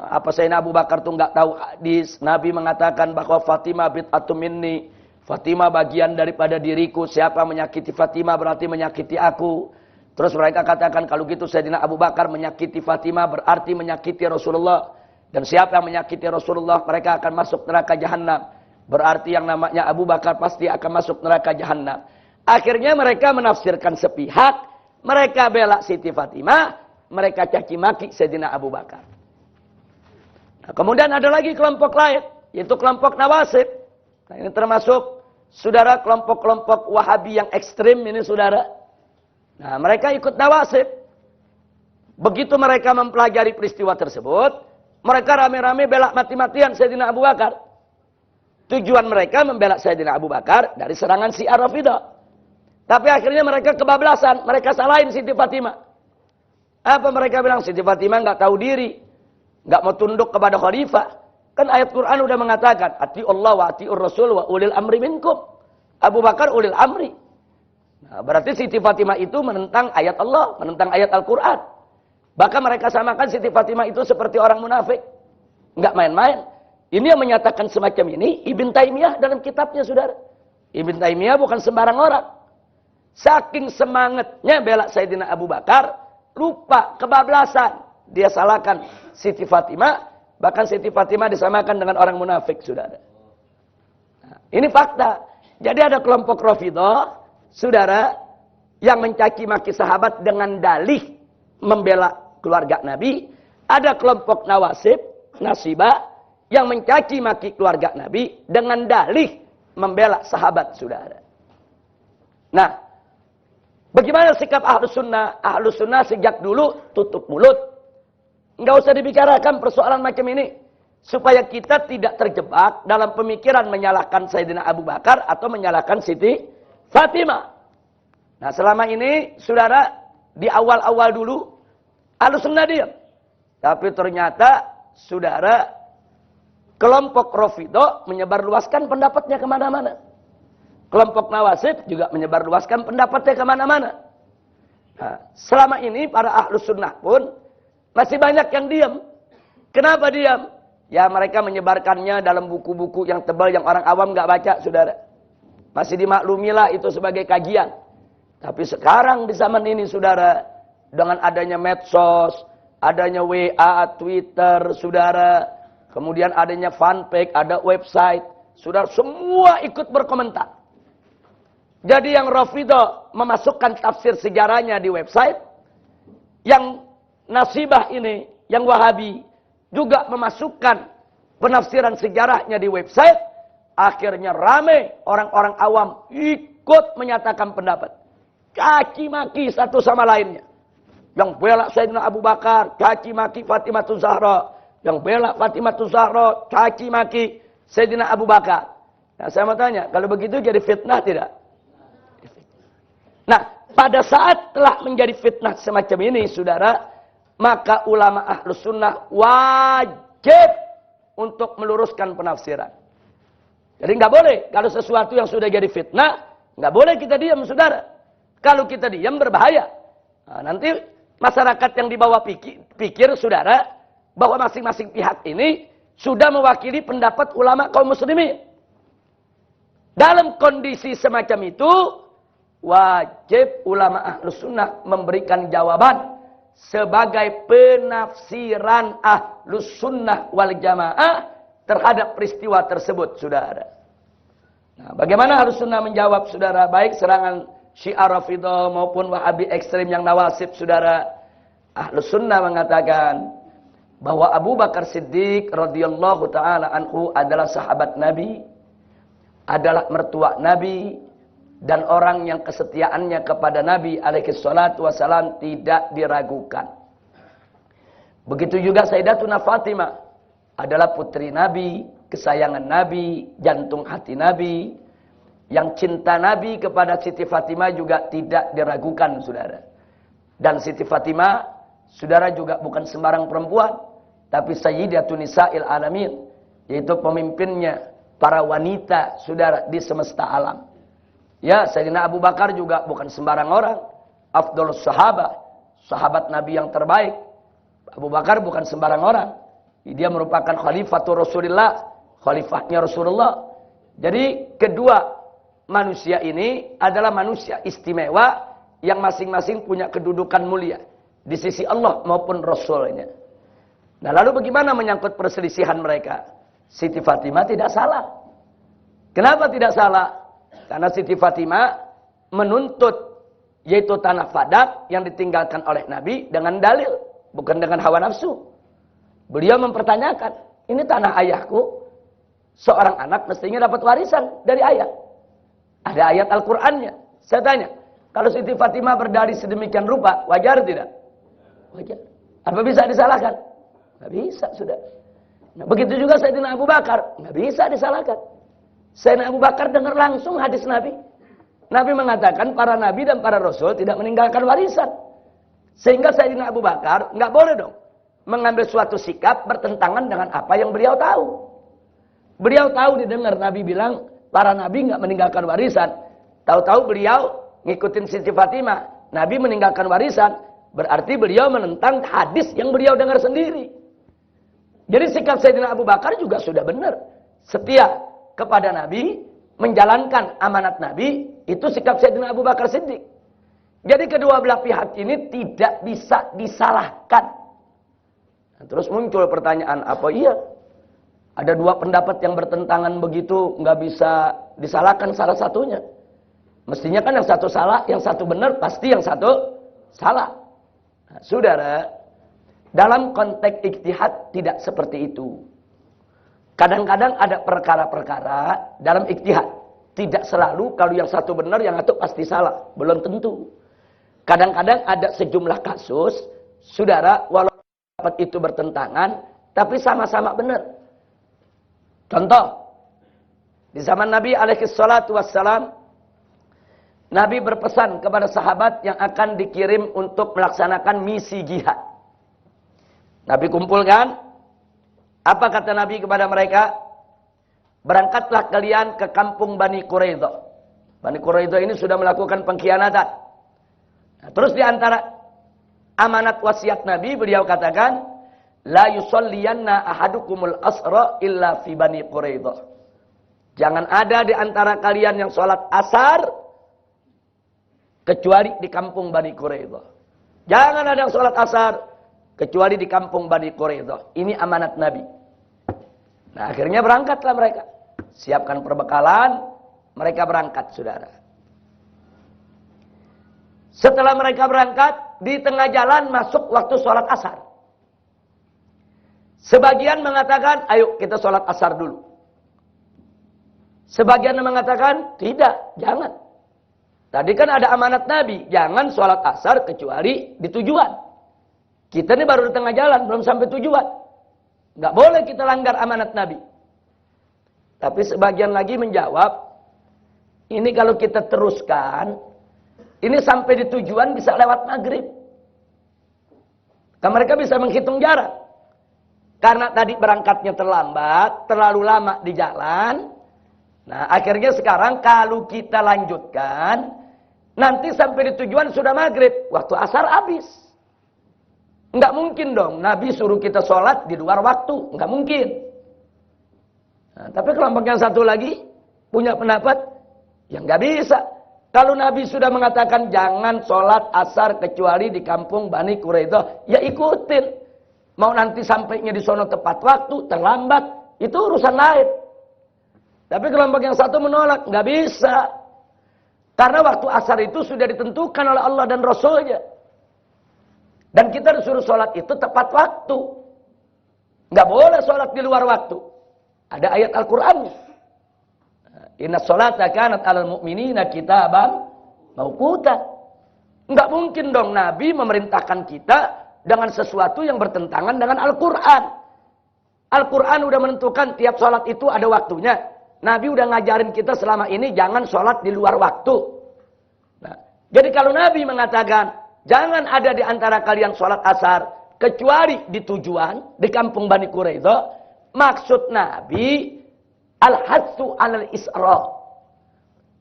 [SPEAKER 1] Apa Sayyidina Abu Bakar itu nggak tahu hadis? Nabi mengatakan bahwa Fatimah bid'atum minni. Fatimah bagian daripada diriku. Siapa menyakiti Fatimah berarti menyakiti aku. Terus mereka katakan kalau gitu Sayyidina Abu Bakar menyakiti Fatimah berarti menyakiti Rasulullah. Dan siapa yang menyakiti Rasulullah mereka akan masuk neraka jahanam. Berarti yang namanya Abu Bakar pasti akan masuk neraka jahanam. Akhirnya mereka menafsirkan sepihak, mereka bela Siti Fatimah, mereka caci maki Sayyidina Abu Bakar. Nah, kemudian ada lagi kelompok lain, yaitu kelompok Nawasib. Nah, ini termasuk saudara kelompok-kelompok Wahabi yang ekstrim ini, saudara. Nah, mereka ikut Nawasib. Begitu mereka mempelajari peristiwa tersebut, mereka rame-rame bela mati-matian Sayyidina Abu Bakar. Tujuan mereka membela Sayyidina Abu Bakar dari serangan Syiah Rafidhah. Tapi akhirnya mereka kebablasan. Mereka salahin Siti Fatimah. Apa mereka bilang? Siti Fatimah nggak tahu diri. Nggak mau tunduk kepada khalifah. Kan ayat Quran udah mengatakan. Ati'ullah wa ati'ur rasul wa ulil amri minkum. Abu Bakar ulil amri. Nah, berarti Siti Fatimah itu menentang ayat Allah. Menentang ayat Al-Quran. Bahkan mereka samakan Siti Fatimah itu seperti orang munafik. Nggak main-main. Ini yang menyatakan semacam ini. Ibn Taimiyah dalam kitabnya, saudara. Ibn Taimiyah bukan sembarang orang. Saking semangatnya bela Sayyidina Abu Bakar, lupa, kebablasan. Dia salahkan Siti Fatimah, bahkan Siti Fatimah disamakan dengan orang munafik, saudara. Ini fakta. Jadi ada kelompok Rafidhah, saudara, yang mencaci maki sahabat dengan dalih membela keluarga Nabi. Ada kelompok Nawasib, Nasibah, yang mencaci maki keluarga Nabi dengan dalih membela sahabat, saudara. Nah, bagaimana sikap Ahlus Sunnah? Ahlus Sunnah sejak dulu tutup mulut. Nggak usah dibicarakan persoalan macam ini. Supaya kita tidak terjebak dalam pemikiran menyalahkan Sayyidina Abu Bakar atau menyalahkan Siti Fatimah. Nah, selama ini, saudara, di awal-awal dulu, Ahlus Sunnah diam. Tapi ternyata, saudara, kelompok Rafidhah menyebarluaskan pendapatnya kemana-mana. Kelompok Nawasib juga menyebarluaskan pendapatnya kemana-mana. Nah, selama ini, para Ahlus Sunnah pun masih banyak yang diam. Kenapa diam? Ya, mereka menyebarkannya dalam buku-buku yang tebal yang orang awam nggak baca, saudara. Masih dimaklumilah itu sebagai kajian. Tapi sekarang di zaman ini, saudara, dengan adanya medsos, adanya WA, Twitter, saudara, kemudian adanya fanpage, ada website, saudara, semua ikut berkomentar. Jadi yang Rafidhah memasukkan tafsir sejarahnya di website, yang Nasibah ini, yang Wahabi, juga memasukkan penafsiran sejarahnya di website. Akhirnya rame orang-orang awam ikut menyatakan pendapat. Caci maki satu sama lainnya. Yang bela Sayyidina Abu Bakar, caci maki Fatimatul Zahra. Yang bela Fatimatul Zahra, caci maki Sayyidina Abu Bakar. Nah, saya mau tanya, kalau begitu jadi fitnah tidak? Nah, pada saat telah menjadi fitnah semacam ini, saudara, maka ulama Ahlus Sunnah wajib untuk meluruskan penafsiran. Jadi nggak boleh kalau sesuatu yang sudah jadi fitnah, nggak boleh kita diam, saudara. Kalau kita diam berbahaya. Nah, nanti masyarakat yang dibawa pikir, saudara, bahwa masing-masing pihak ini sudah mewakili pendapat ulama kaum muslimin. Dalam kondisi semacam itu, wajib ulama Ahlus Sunnah memberikan jawaban sebagai penafsiran Ahlus Sunnah wal Jamaah terhadap peristiwa tersebut, saudara. Nah, bagaimana Ahlus Sunnah menjawab, saudara, baik serangan Syiah Rafidhah maupun Wahabi ekstrem yang Nawasib, saudara? Ahlus Sunnah mengatakan bahwa Abu Bakar Siddiq radhiyallahu taala anhu adalah sahabat Nabi, adalah mertua Nabi, dan orang yang kesetiaannya kepada Nabi alaihi salatu wasalam tidak diragukan. Begitu juga Sayyidatuna Fatimah adalah putri Nabi, kesayangan Nabi, jantung hati Nabi. Yang cinta Nabi kepada Siti Fatimah juga tidak diragukan, saudara. Dan Siti Fatimah, saudara, juga bukan sembarang perempuan, tapi Sayyidatun Nisa'il Alamin, yaitu pemimpinnya para wanita, saudara, di semesta alam. Ya, Sayyidina Abu Bakar juga bukan sembarang orang. Afdhalus sahabah, sahabat Nabi yang terbaik. Abu Bakar bukan sembarang orang. Dia merupakan khalifatul Rasulullah, khalifahnya Rasulullah. Jadi kedua manusia ini adalah manusia istimewa yang masing-masing punya kedudukan mulia di sisi Allah maupun Rasulnya. Nah, lalu bagaimana menyangkut perselisihan mereka? Siti Fatimah tidak salah. Kenapa tidak salah? Karena Siti Fatimah menuntut yaitu tanah Fadak yang ditinggalkan oleh Nabi dengan dalil, bukan dengan hawa nafsu. Beliau mempertanyakan, ini tanah ayahku, seorang anak mestinya dapat warisan dari ayah. Ada ayat Al-Qur'annya. Saya tanya, kalau Siti Fatimah berdalih sedemikian rupa, wajar tidak? Wajar. Apa bisa disalahkan? Nggak bisa, sudah. Nah, begitu juga Sayyidina Abu Bakar, nggak bisa disalahkan. Sayyidina Abu Bakar dengar langsung hadis Nabi. Nabi mengatakan para nabi dan para rasul tidak meninggalkan warisan. Sehingga Sayyidina Abu Bakar nggak boleh dong mengambil suatu sikap bertentangan dengan apa yang beliau tahu. Beliau tahu didengar Nabi bilang para nabi nggak meninggalkan warisan. Tahu-tahu beliau ngikutin Siti Fatimah. Nabi meninggalkan warisan, berarti beliau menentang hadis yang beliau dengar sendiri. Jadi sikap Sayyidina Abu Bakar juga sudah benar. Setia kepada Nabi, menjalankan amanat Nabi, itu sikap Sayyidina Abu Bakar Siddiq. Jadi kedua belah pihak ini tidak bisa disalahkan. Nah, terus muncul pertanyaan, apa iya Ada dua pendapat yang bertentangan begitu, nggak bisa disalahkan salah satunya. Mestinya kan yang satu salah, yang satu benar, pasti yang satu salah. Nah, saudara, dalam konteks ijtihad tidak seperti itu. Kadang-kadang ada perkara-perkara dalam ijtihad. Tidak selalu kalau yang satu benar, yang satu pasti salah. Belum tentu. Kadang-kadang ada sejumlah kasus, saudara, walaupun pendapat itu bertentangan, tapi sama-sama benar. Contoh, di zaman Nabi alaihissalatu wassalam, Nabi berpesan kepada sahabat yang akan dikirim untuk melaksanakan misi jihad. Nabi kumpulkan, apa kata Nabi kepada mereka? Berangkatlah kalian ke kampung Bani Quraidah. Bani Quraidah ini sudah melakukan pengkhianatan. Nah, terus di antara amanat wasiat Nabi, beliau katakan, la yusalliyanna ahadukumul asra illa fi Bani Quraidah. Jangan ada di antara kalian yang sholat asar kecuali di kampung Bani Quraidah. Jangan ada yang sholat asar kecuali di kampung Bani Quraidah. Ini amanat Nabi. Nah, akhirnya berangkatlah mereka. Siapkan perbekalan, mereka berangkat, saudara. Setelah mereka berangkat, di tengah jalan masuk waktu sholat asar. Sebagian mengatakan, ayo kita sholat asar dulu. Sebagian mengatakan, tidak, jangan. Tadi kan ada amanat Nabi, jangan sholat asar kecuali di tujuan. Kita ini baru di tengah jalan, belum sampai tujuan. Nggak boleh kita langgar amanat Nabi. Tapi sebagian lagi menjawab, ini kalau kita teruskan, ini sampai di tujuan bisa lewat maghrib. Kan mereka bisa menghitung jarak. Karena tadi berangkatnya terlambat, terlalu lama di jalan. Nah, akhirnya sekarang kalau kita lanjutkan, nanti sampai di tujuan sudah maghrib, waktu asar habis. Enggak mungkin dong, Nabi suruh kita sholat di luar waktu, enggak mungkin. Nah, tapi kelompok yang satu lagi punya pendapat, yang enggak bisa. Kalau Nabi sudah mengatakan jangan sholat asar kecuali di kampung Bani Quraidah, ya ikutin. Mau nanti sampainya di sono tepat waktu, terlambat, itu urusan lain. Tapi kelompok yang satu menolak, nggak bisa. Karena waktu asar itu sudah ditentukan oleh Allah dan Rasulnya. Dan kita disuruh sholat itu tepat waktu. Nggak boleh sholat di luar waktu. Ada ayat Al-Qurannya. Inna sholata kanat alal mu'minina kitaban mauquta. Nggak mungkin dong Nabi memerintahkan kita dengan sesuatu yang bertentangan dengan Al-Quran. Al-Quran udah menentukan tiap sholat itu ada waktunya. Nabi udah ngajarin kita selama ini jangan sholat di luar waktu. Nah, jadi kalau Nabi mengatakan jangan ada di antara kalian sholat asar kecuali di tujuan di kampung Bani Quraidah, maksud Nabi al-hadsu alal isra.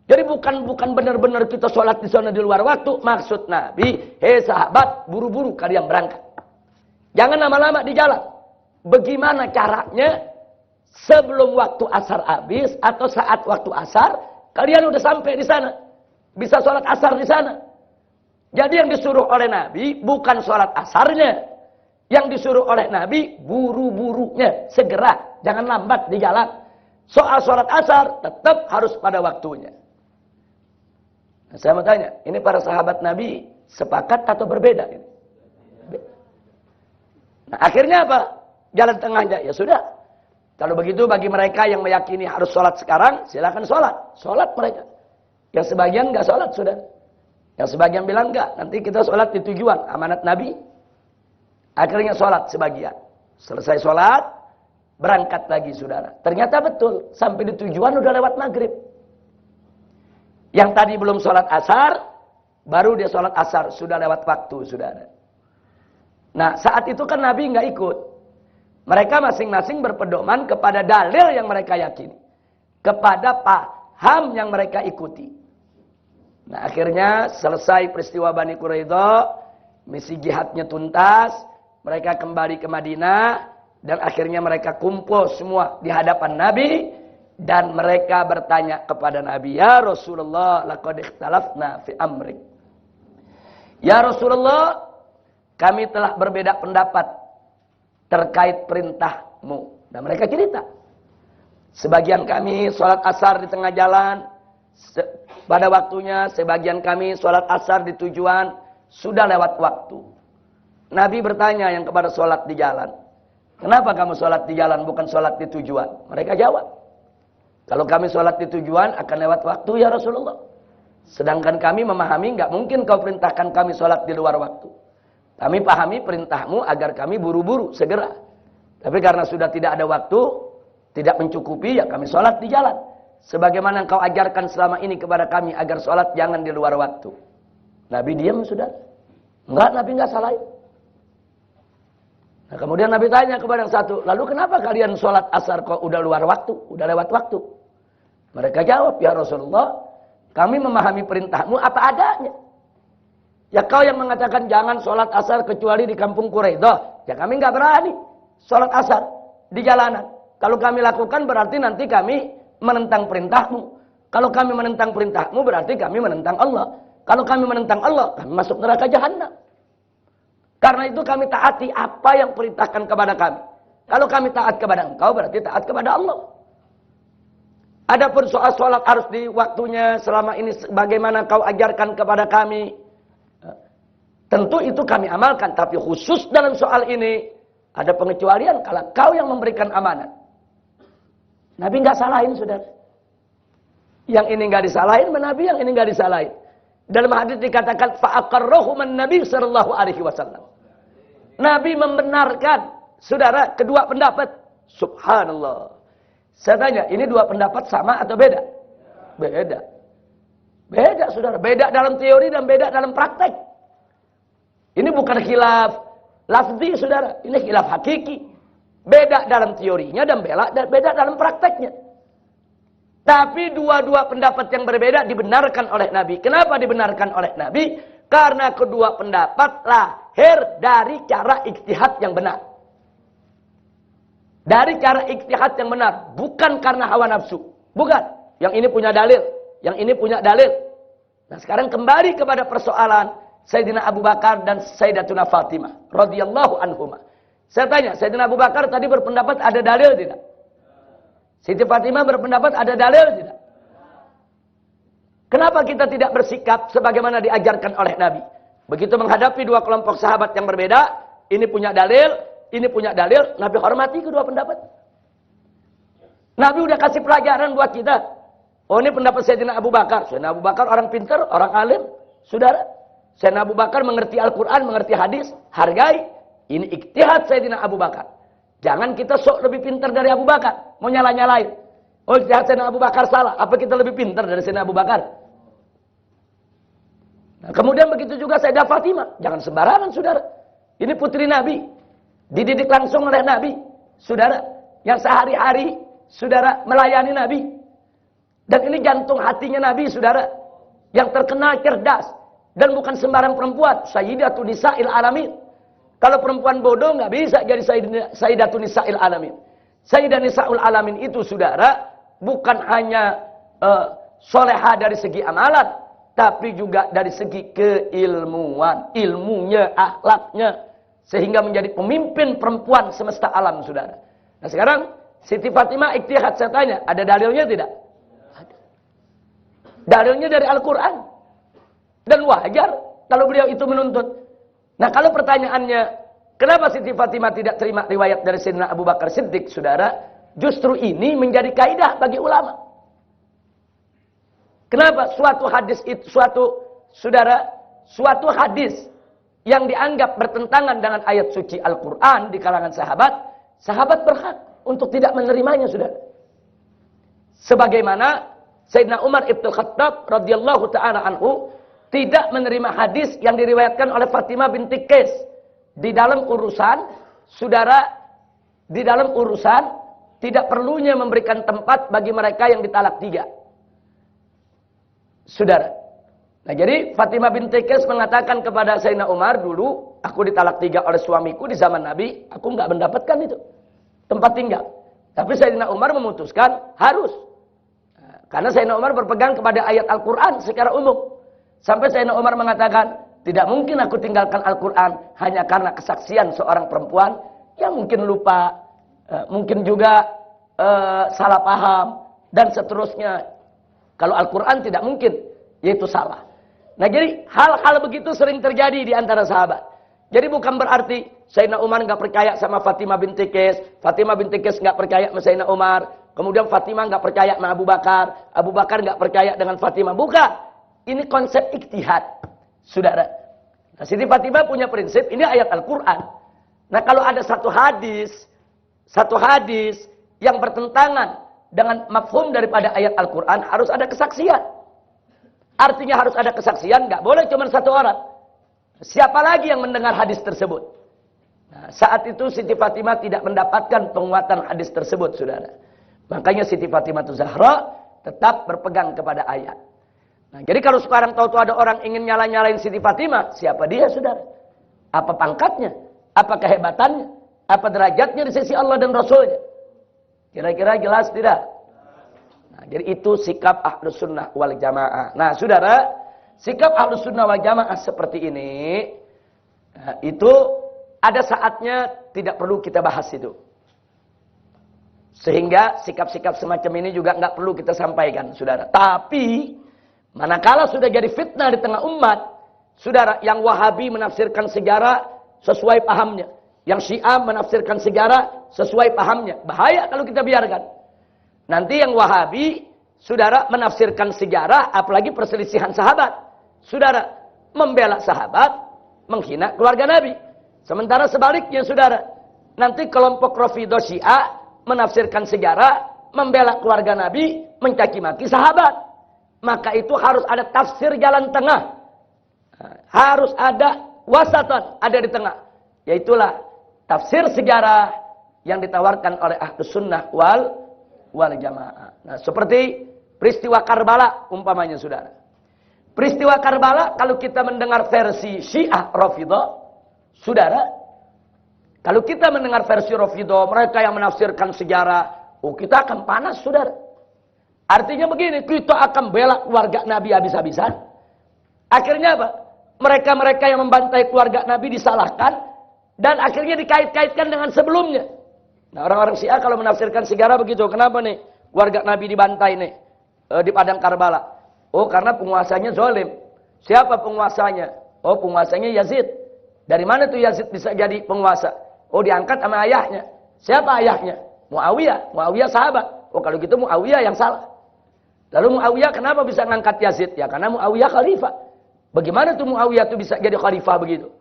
[SPEAKER 1] Jadi bukan benar-benar kita sholat di sana di luar waktu. Maksud Nabi, hei sahabat, buru-buru kalian berangkat. Jangan lama-lama di jalan. Bagaimana caranya sebelum waktu asar habis atau saat waktu asar, kalian udah sampai di sana. Bisa sholat asar di sana. Jadi yang disuruh oleh Nabi bukan sholat asarnya. Yang disuruh oleh Nabi buru-burunya, segera, jangan lambat di jalan. Soal sholat asar tetap harus pada waktunya. Nah, saya mau tanya, ini para sahabat Nabi sepakat atau berbeda? Nah, akhirnya apa? Jalan tengahnya, ya sudah. Kalau begitu bagi mereka yang meyakini harus sholat sekarang, silakan sholat. Sholat mereka. Yang sebagian nggak sholat sudah. Yang sebagian bilang enggak, nanti kita sholat di tujuan, amanat Nabi. Akhirnya sholat sebagian. Selesai sholat, berangkat lagi saudara. Ternyata betul, sampai di tujuan udah lewat maghrib. Yang tadi belum sholat asar, baru dia sholat asar, sudah lewat waktu, saudara. Nah, saat itu kan Nabi nggak ikut. Mereka masing-masing berpedoman kepada dalil yang mereka yakini. Kepada paham yang mereka ikuti. Nah, akhirnya selesai peristiwa Bani Quraidah, misi jihadnya tuntas, mereka kembali ke Madinah, dan akhirnya mereka kumpul semua di hadapan Nabi. Dan mereka bertanya kepada Nabi, ya Rasulullah, laqad ikhtalafna fi amrik. Ya Rasulullah, kami telah berbeda pendapat terkait perintahmu. Dan mereka cerita. Sebagian kami sholat asar di tengah jalan pada waktunya, sebagian kami sholat asar di tujuan sudah lewat waktu. Nabi bertanya yang kepada sholat di jalan, kenapa kamu sholat di jalan bukan sholat di tujuan? Mereka jawab, kalau kami sholat di tujuan akan lewat waktu ya Rasulullah. Sedangkan kami memahami nggak mungkin kau perintahkan kami sholat di luar waktu. Kami pahami perintahmu agar kami buru-buru segera. Tapi karena sudah tidak ada waktu, tidak mencukupi, ya kami sholat di jalan. Sebagaimana engkau ajarkan selama ini kepada kami agar sholat jangan di luar waktu. Nabi diam sudah. Enggak, Nabi enggak salahin. Nah, kemudian Nabi tanya kepada yang satu, lalu kenapa kalian sholat asar kok udah luar waktu, udah lewat waktu? Mereka jawab, ya Rasulullah, kami memahami perintahmu apa adanya. Ya kau yang mengatakan jangan sholat asar kecuali di kampung Quraidah. Ya kami nggak berani sholat asar di jalanan. Kalau kami lakukan berarti nanti kami menentang perintahmu. Kalau kami menentang perintahmu berarti kami menentang Allah. Kalau kami menentang Allah, kami masuk neraka jahanam. Karena itu kami taati apa yang perintahkan kepada kami. Kalau kami taat kepada engkau berarti taat kepada Allah. Adapun soal sholat harus di waktunya selama ini bagaimana kau ajarkan kepada kami. Tentu itu kami amalkan. Tapi khusus dalam soal ini ada pengecualian kalau kau yang memberikan amanat. Nabi nggak salahin saudara. Yang ini nggak disalahin, Nabi yang ini nggak disalahin. Dalam hadis dikatakan fa'aqarrahu Nabi sallallahu alaihi wasallam. Nabi membenarkan saudara kedua pendapat. Subhanallah. Saya tanya, ini dua pendapat sama atau beda? Beda. Beda saudara, beda dalam teori dan beda dalam praktek. Ini bukan khilaf lafzi saudara, ini khilaf hakiki. Beda dalam teorinya dan beda dalam prakteknya. Tapi dua-dua pendapat yang berbeda dibenarkan oleh Nabi. Kenapa dibenarkan oleh Nabi? Karena kedua pendapat lahir dari cara ijtihad yang benar. Dari cara ijtihad yang benar. Bukan karena hawa nafsu. Bukan. Yang ini punya dalil. Yang ini punya dalil. Nah sekarang kembali kepada persoalan Sayyidina Abu Bakar dan Sayyidatuna Fatimah. Radhiyallahu anhumah. Saya tanya, Sayyidina Abu Bakar tadi berpendapat ada dalil tidak? Siti Fatimah berpendapat ada dalil tidak? Kenapa kita tidak bersikap sebagaimana diajarkan oleh Nabi? Begitu menghadapi dua kelompok sahabat yang berbeda, ini punya dalil, Nabi hormati kedua pendapat. Nabi udah kasih pelajaran buat kita. Oh ini pendapat Sayyidina Abu Bakar. Sayyidina Abu Bakar orang pintar, orang alim, saudara. Sayyidina Abu Bakar mengerti Al-Quran, mengerti hadis, hargai. Ini ijtihad Sayyidina Abu Bakar. Jangan kita sok lebih pintar dari Abu Bakar. Mau nyala-nyalain. Oh ijtihad Sayyidina Abu Bakar salah. Apa kita lebih pintar dari Sayyidina Abu Bakar? Nah, kemudian begitu juga Sayyidah Fatimah. Jangan sembarangan saudara. Ini putri Nabi. Dididik langsung oleh Nabi. Saudara. Yang sehari-hari saudara melayani Nabi. Dan ini jantung hatinya Nabi saudara. Yang terkenal cerdas. Dan bukan sembarang perempuan. Sayyidatun Nisa'il Alamin. Kalau perempuan bodoh nggak bisa jadi Sayyidatun Nisa'il Alamin. Sayyidah Nisa'ul Alamin itu saudara bukan hanya solehah dari segi amalan, tapi juga dari segi keilmuan, ilmunya, akhlaknya, sehingga menjadi pemimpin perempuan semesta alam saudara. Nah sekarang Siti Fatimah ijtihad, saya tanya, ada dalilnya tidak? Ada. Dalilnya dari Al-Quran. Dan wajar kalau beliau itu menuntut. Nah kalau pertanyaannya, kenapa Siti Fatimah tidak terima riwayat dari Sayyidina Abu Bakar Siddiq, saudara? Justru ini menjadi kaidah bagi ulama. Kenapa suatu hadis itu, suatu hadis yang dianggap bertentangan dengan ayat suci Al-Quran di kalangan sahabat berhak untuk tidak menerimanya, saudara. Sebagaimana Sayyidina Umar Ibn Khattab radhiyallahu ta'ala anhu tidak menerima hadis yang diriwayatkan oleh Fatimah binti Qais di dalam urusan saudara, di dalam urusan tidak perlunya memberikan tempat bagi mereka yang ditalak 3. Saudara. Nah, jadi Fatimah binti Qais mengatakan kepada Sayyidina Umar, dulu aku ditalak 3 oleh suamiku di zaman Nabi, aku enggak mendapatkan itu tempat tinggal. Tapi Sayyidina Umar memutuskan harus. Karena Sayyidina Umar berpegang kepada ayat Al-Quran secara umum. Sampai Sayyidina Umar mengatakan, tidak mungkin aku tinggalkan Al-Quran hanya karena kesaksian seorang perempuan yang mungkin lupa, mungkin juga salah paham, dan seterusnya. Kalau Al-Quran tidak mungkin, yaitu salah. Nah jadi hal-hal begitu sering terjadi di antara sahabat. Jadi bukan berarti Sayyidina Umar nggak percaya sama Fatimah binti Qais, Fatimah binti Qais nggak percaya sama Sayyidina Umar, kemudian Fatimah nggak percaya sama Abu Bakar nggak percaya dengan Fatimah. Bukan. Ini konsep ijtihad, saudara. Nah, Siti Fatimah punya prinsip, ini ayat Al-Quran. Nah kalau ada satu hadis yang bertentangan dengan mafhum daripada ayat Al-Quran, harus ada kesaksian. Artinya harus ada kesaksian, nggak boleh cuma satu orang. Siapa lagi yang mendengar hadis tersebut? Nah, saat itu Siti Fatimah tidak mendapatkan penguatan hadis tersebut, saudara. Makanya Siti Fatimah Zahra tetap berpegang kepada ayat. Nah, jadi kalau sekarang tahu-tahu ada orang ingin nyala-nyalain Siti Fatimah, siapa dia, saudara? Apa pangkatnya? Apa kehebatannya? Apa derajatnya di sisi Allah dan Rasulnya? Kira-kira jelas tidak? Nah, jadi itu sikap Ahlus Sunnah wal Jamaah. Nah, saudara, sikap Ahlus Sunnah wal Jamaah seperti ini, itu ada saatnya tidak perlu kita bahas itu. Sehingga sikap-sikap semacam ini juga nggak perlu kita sampaikan, saudara. Tapi, manakala sudah jadi fitnah di tengah umat, saudara, yang Wahabi menafsirkan sejarah sesuai pahamnya. Yang Syiah menafsirkan sejarah sesuai pahamnya. Bahaya kalau kita biarkan. Nanti yang Wahabi, saudara, menafsirkan sejarah, apalagi perselisihan sahabat. Saudara, membela sahabat, menghina keluarga Nabi. Sementara sebaliknya, saudara, nanti kelompok Rafidhah Syiah menafsirkan sejarah, membela keluarga Nabi, mencaci maki sahabat. Maka itu harus ada tafsir jalan tengah. Harus ada wasatan, ada di tengah. Yaitulah tafsir sejarah yang ditawarkan oleh Ahlus Sunnah wal Jamaah. Nah, seperti peristiwa Karbala umpamanya, saudara. Peristiwa Karbala kalau kita mendengar versi Syiah Rafidhah, saudara, kalau kita mendengar versi Rafidhah, mereka yang menafsirkan sejarah, kita akan panas, saudara. Artinya begini, kita akan bela keluarga Nabi habis-habisan. Akhirnya apa? Mereka-mereka yang membantai keluarga Nabi disalahkan, dan akhirnya dikait-kaitkan dengan sebelumnya. Nah, orang-orang Syiah kalau menafsirkan sejarah begitu. Kenapa nih keluarga Nabi dibantai nih di padang Karbala? Oh, karena penguasanya zalim. Siapa penguasanya? Oh, penguasanya Yazid. Dari mana tuh Yazid bisa jadi penguasa? Oh, diangkat sama ayahnya. Siapa ayahnya? Muawiyah. Muawiyah sahabat. Oh, kalau gitu Muawiyah yang salah. Lalu Muawiyah kenapa bisa ngangkat Yazid? Ya karena Muawiyah khalifah. Bagaimana tuh Muawiyah tuh bisa jadi khalifah begitu?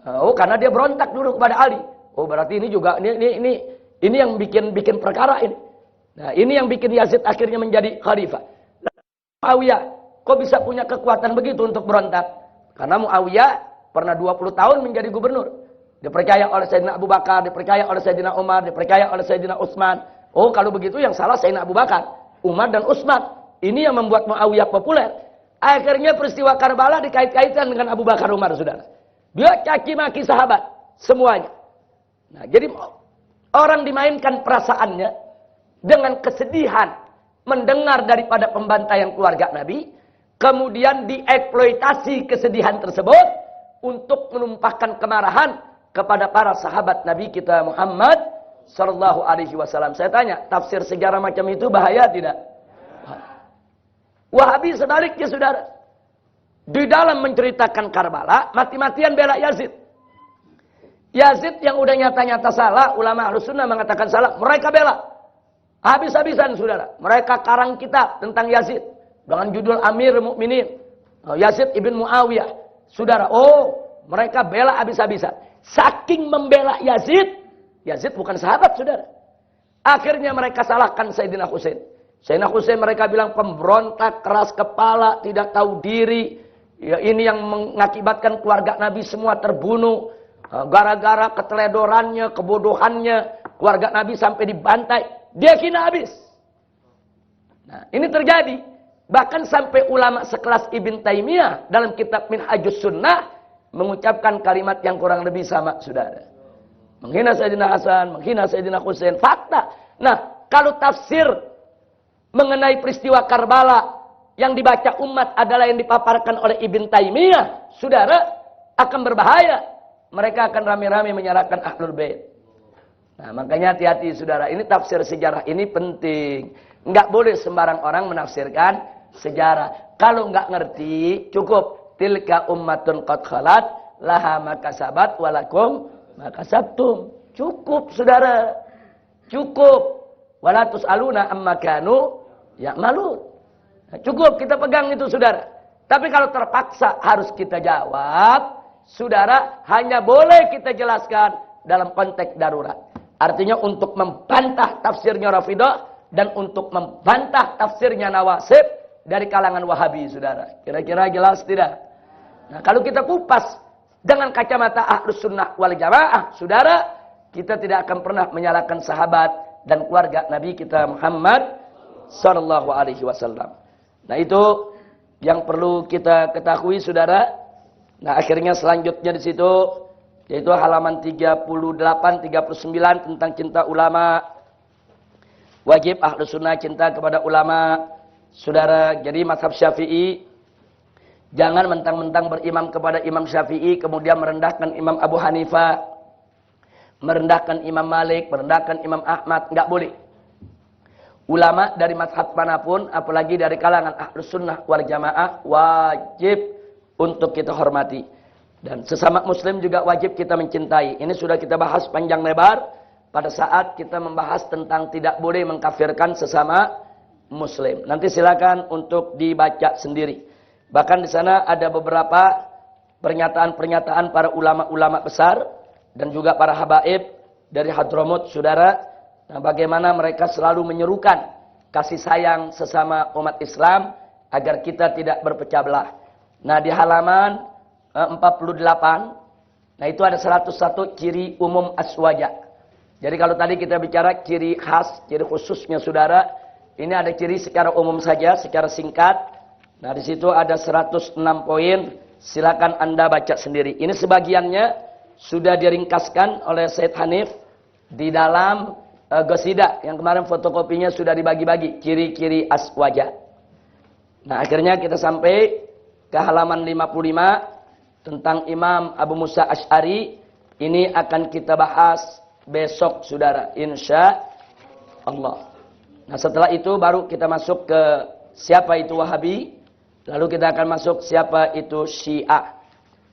[SPEAKER 1] Oh, karena dia berontak dulu kepada Ali. Oh, berarti ini juga ini yang bikin perkara ini. Nah, ini yang bikin Yazid akhirnya menjadi khalifah. Muawiyah kok bisa punya kekuatan begitu untuk berontak? Karena Muawiyah pernah 20 tahun menjadi gubernur. Dipercaya oleh Sayyidina Abu Bakar, dipercaya oleh Sayyidina Umar, dipercaya oleh Sayyidina Utsman. Oh, kalau begitu yang salah Sayyidina Abu Bakar, Umar dan Utsman. Ini yang membuat Muawiyah populer. Akhirnya peristiwa Karbala dikait-kaitkan dengan Abu Bakar, Umar, saudara. Dia caci maki sahabat semuanya. Nah, jadi orang dimainkan perasaannya dengan kesedihan mendengar daripada pembantaian keluarga Nabi, kemudian dieksploitasi kesedihan tersebut untuk menumpahkan kemarahan kepada para sahabat Nabi kita Muhammad sallallahu alaihi wasallam. Saya tanya, tafsir sejarah macam itu bahaya tidak? Wahabi sebaliknya, saudara. Di dalam menceritakan Karbala, mati-matian bela Yazid. Yazid yang udah nyata-nyata salah, ulama Ahlus Sunnah mengatakan salah, mereka bela. Habis-habisan, saudara. Mereka karang kitab tentang Yazid dengan judul Amir Mukminin, Yazid ibn Muawiyah. Saudara, mereka bela habis-habisan. Saking membela Yazid, Yazid bukan sahabat, saudara. Akhirnya mereka salahkan Sayyidina Husain. Sayyidina Husain mereka bilang pemberontak, keras kepala, tidak tahu diri. Ya, ini yang mengakibatkan keluarga Nabi semua terbunuh. Gara-gara keteledorannya, kebodohannya, keluarga Nabi sampai dibantai. Dia kina habis. Nah, ini terjadi. Bahkan sampai ulama sekelas Ibn Taimiyah dalam kitab Minhajus Sunnah mengucapkan kalimat yang kurang lebih sama, saudara. Menghina Sayyidina Hasan, menghina Sayyidina Husain. Fakta. Nah, kalau tafsir mengenai peristiwa Karbala yang dibaca umat adalah yang dipaparkan oleh Ibn Taimiyah, saudara, akan berbahaya. Mereka akan rame-rame menyalahkan Ahlul Bait. Nah, makanya hati-hati saudara. Ini tafsir sejarah ini penting. Enggak boleh sembarang orang menafsirkan sejarah. Kalau enggak ngerti, cukup. Tilka ummatun qad khalat, laha makasabat, walakum makasabtum. Cukup saudara. Cukup. Wala tus'aluna amma kanu ya'malun. Nah, cukup kita pegang itu saudara. Tapi kalau terpaksa harus kita jawab, saudara, hanya boleh kita jelaskan dalam konteks darurat. Artinya untuk membantah tafsirnya Rafidah dan untuk membantah tafsirnya Nawasib dari kalangan Wahabi, saudara. Kira-kira jelas tidak? Nah, kalau kita kupas dengan kacamata Ahlus Sunnah wal Jamaah, saudara, kita tidak akan pernah menyalahkan sahabat dan keluarga Nabi kita Muhammad sallallahu alaihi wasallam. Nah, itu yang perlu kita ketahui, saudara. Nah, akhirnya selanjutnya di situ yaitu halaman 38 39 tentang cinta ulama. Wajib ahlu sunnah cinta kepada ulama. Saudara, jadi mazhab Syafi'i jangan mentang-mentang berimam kepada Imam Syafi'i kemudian merendahkan Imam Abu Hanifah, merendahkan Imam Malik, merendahkan Imam Ahmad, enggak boleh. Ulama dari mazhab manapun, apalagi dari kalangan ahlu sunnah wal jamaah, wajib untuk kita hormati. Dan sesama muslim juga wajib kita mencintai. Ini sudah kita bahas panjang lebar pada saat kita membahas tentang tidak boleh mengkafirkan sesama muslim. Nanti silakan untuk dibaca sendiri. Bahkan di sana ada beberapa pernyataan-pernyataan para ulama-ulama besar dan juga para habaib dari Hadramut, saudara. Nah, bagaimana mereka selalu menyerukan kasih sayang sesama umat Islam agar kita tidak berpecah belah. Nah, di halaman 48. Nah, itu ada 101 ciri umum aswaja. Jadi kalau tadi kita bicara ciri khas, ciri khususnya saudara, ini ada ciri secara umum saja, secara singkat. Nah, di situ ada 106 poin. Silakan Anda baca sendiri. Ini sebagiannya sudah diringkaskan oleh Said Hanif di dalam Qasidah yang kemarin fotokopinya sudah dibagi-bagi, ciri-ciri aswaja. Nah, akhirnya kita sampai ke halaman 55 tentang Imam Abu Musa Asy'ari. Ini akan kita bahas besok, saudara, insya Allah. Nah, setelah itu baru kita masuk ke siapa itu Wahabi, lalu kita akan masuk siapa itu Syiah.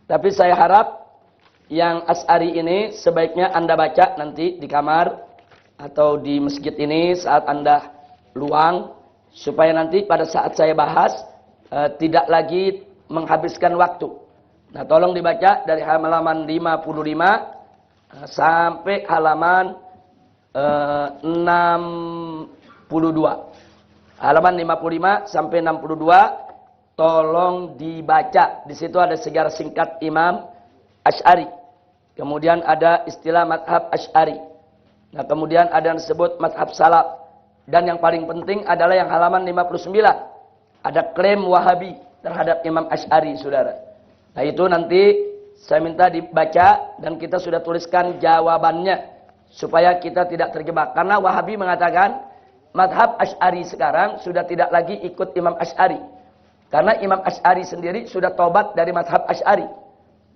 [SPEAKER 1] Tapi saya harap yang Asy'ari ini sebaiknya Anda baca nanti di kamar atau di masjid ini saat Anda luang, supaya nanti pada saat saya bahas tidak lagi menghabiskan waktu. Nah, tolong dibaca dari halaman 55 sampai halaman 62. Halaman 55 sampai 62 tolong dibaca. Di situ ada sejarah singkat Imam Asy'ari. Kemudian ada istilah mazhab Asy'ari. Nah, kemudian ada yang disebut mazhab salaf. Dan yang paling penting adalah yang halaman 59. Ada klaim Wahabi terhadap Imam Asy'ari, saudara. Nah, itu nanti saya minta dibaca dan kita sudah tuliskan jawabannya supaya kita tidak terjebak. Karena Wahabi mengatakan mazhab Asy'ari sekarang sudah tidak lagi ikut Imam Asy'ari. Karena Imam Asy'ari sendiri sudah tobat dari mazhab Asy'ari.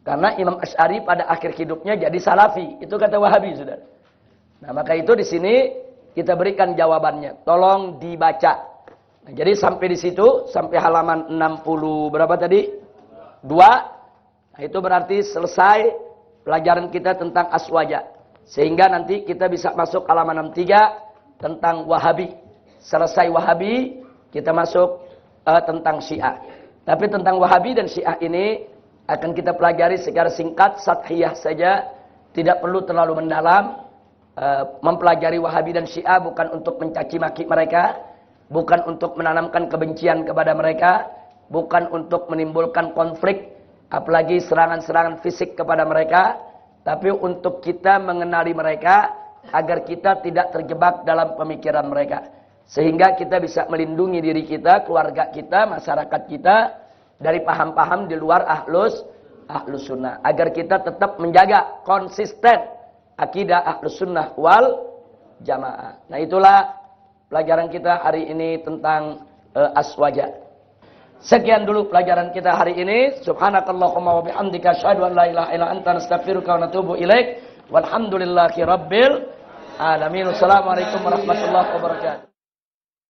[SPEAKER 1] Karena Imam Asy'ari pada akhir hidupnya jadi salafi. Itu kata Wahabi, saudara. Nah, maka itu di sini kita berikan jawabannya. Tolong dibaca. Nah, jadi sampai di situ, sampai halaman 60 berapa tadi? 2. Nah, itu berarti selesai pelajaran kita tentang aswaja. Sehingga nanti kita bisa masuk halaman 63 tentang Wahabi. Selesai Wahabi, kita masuk tentang Syiah. Tapi tentang Wahabi dan Syiah ini akan kita pelajari secara singkat, sathiyah saja. Tidak perlu terlalu mendalam. Mempelajari Wahabi dan Syiah bukan untuk mencaci maki mereka, bukan untuk menanamkan kebencian kepada mereka, bukan untuk menimbulkan konflik, apalagi serangan-serangan fisik kepada mereka, tapi untuk kita mengenali mereka agar kita tidak terjebak dalam pemikiran mereka, sehingga kita bisa melindungi diri kita, keluarga kita, masyarakat kita dari paham-paham di luar ahlus sunnah, agar kita tetap menjaga konsisten akidah Ahlus Sunnah wal Jamaah. Nah, itulah pelajaran kita hari ini tentang aswaja. Sekian dulu pelajaran kita hari ini. Subhanakallahumma wa bihamdika asyhadu an la ilaha illa anta nastaghfiruka wa natubu ilaik. Walhamdulillahi rabbil alamin. Assalamualaikum warahmatullahi wabarakatuh.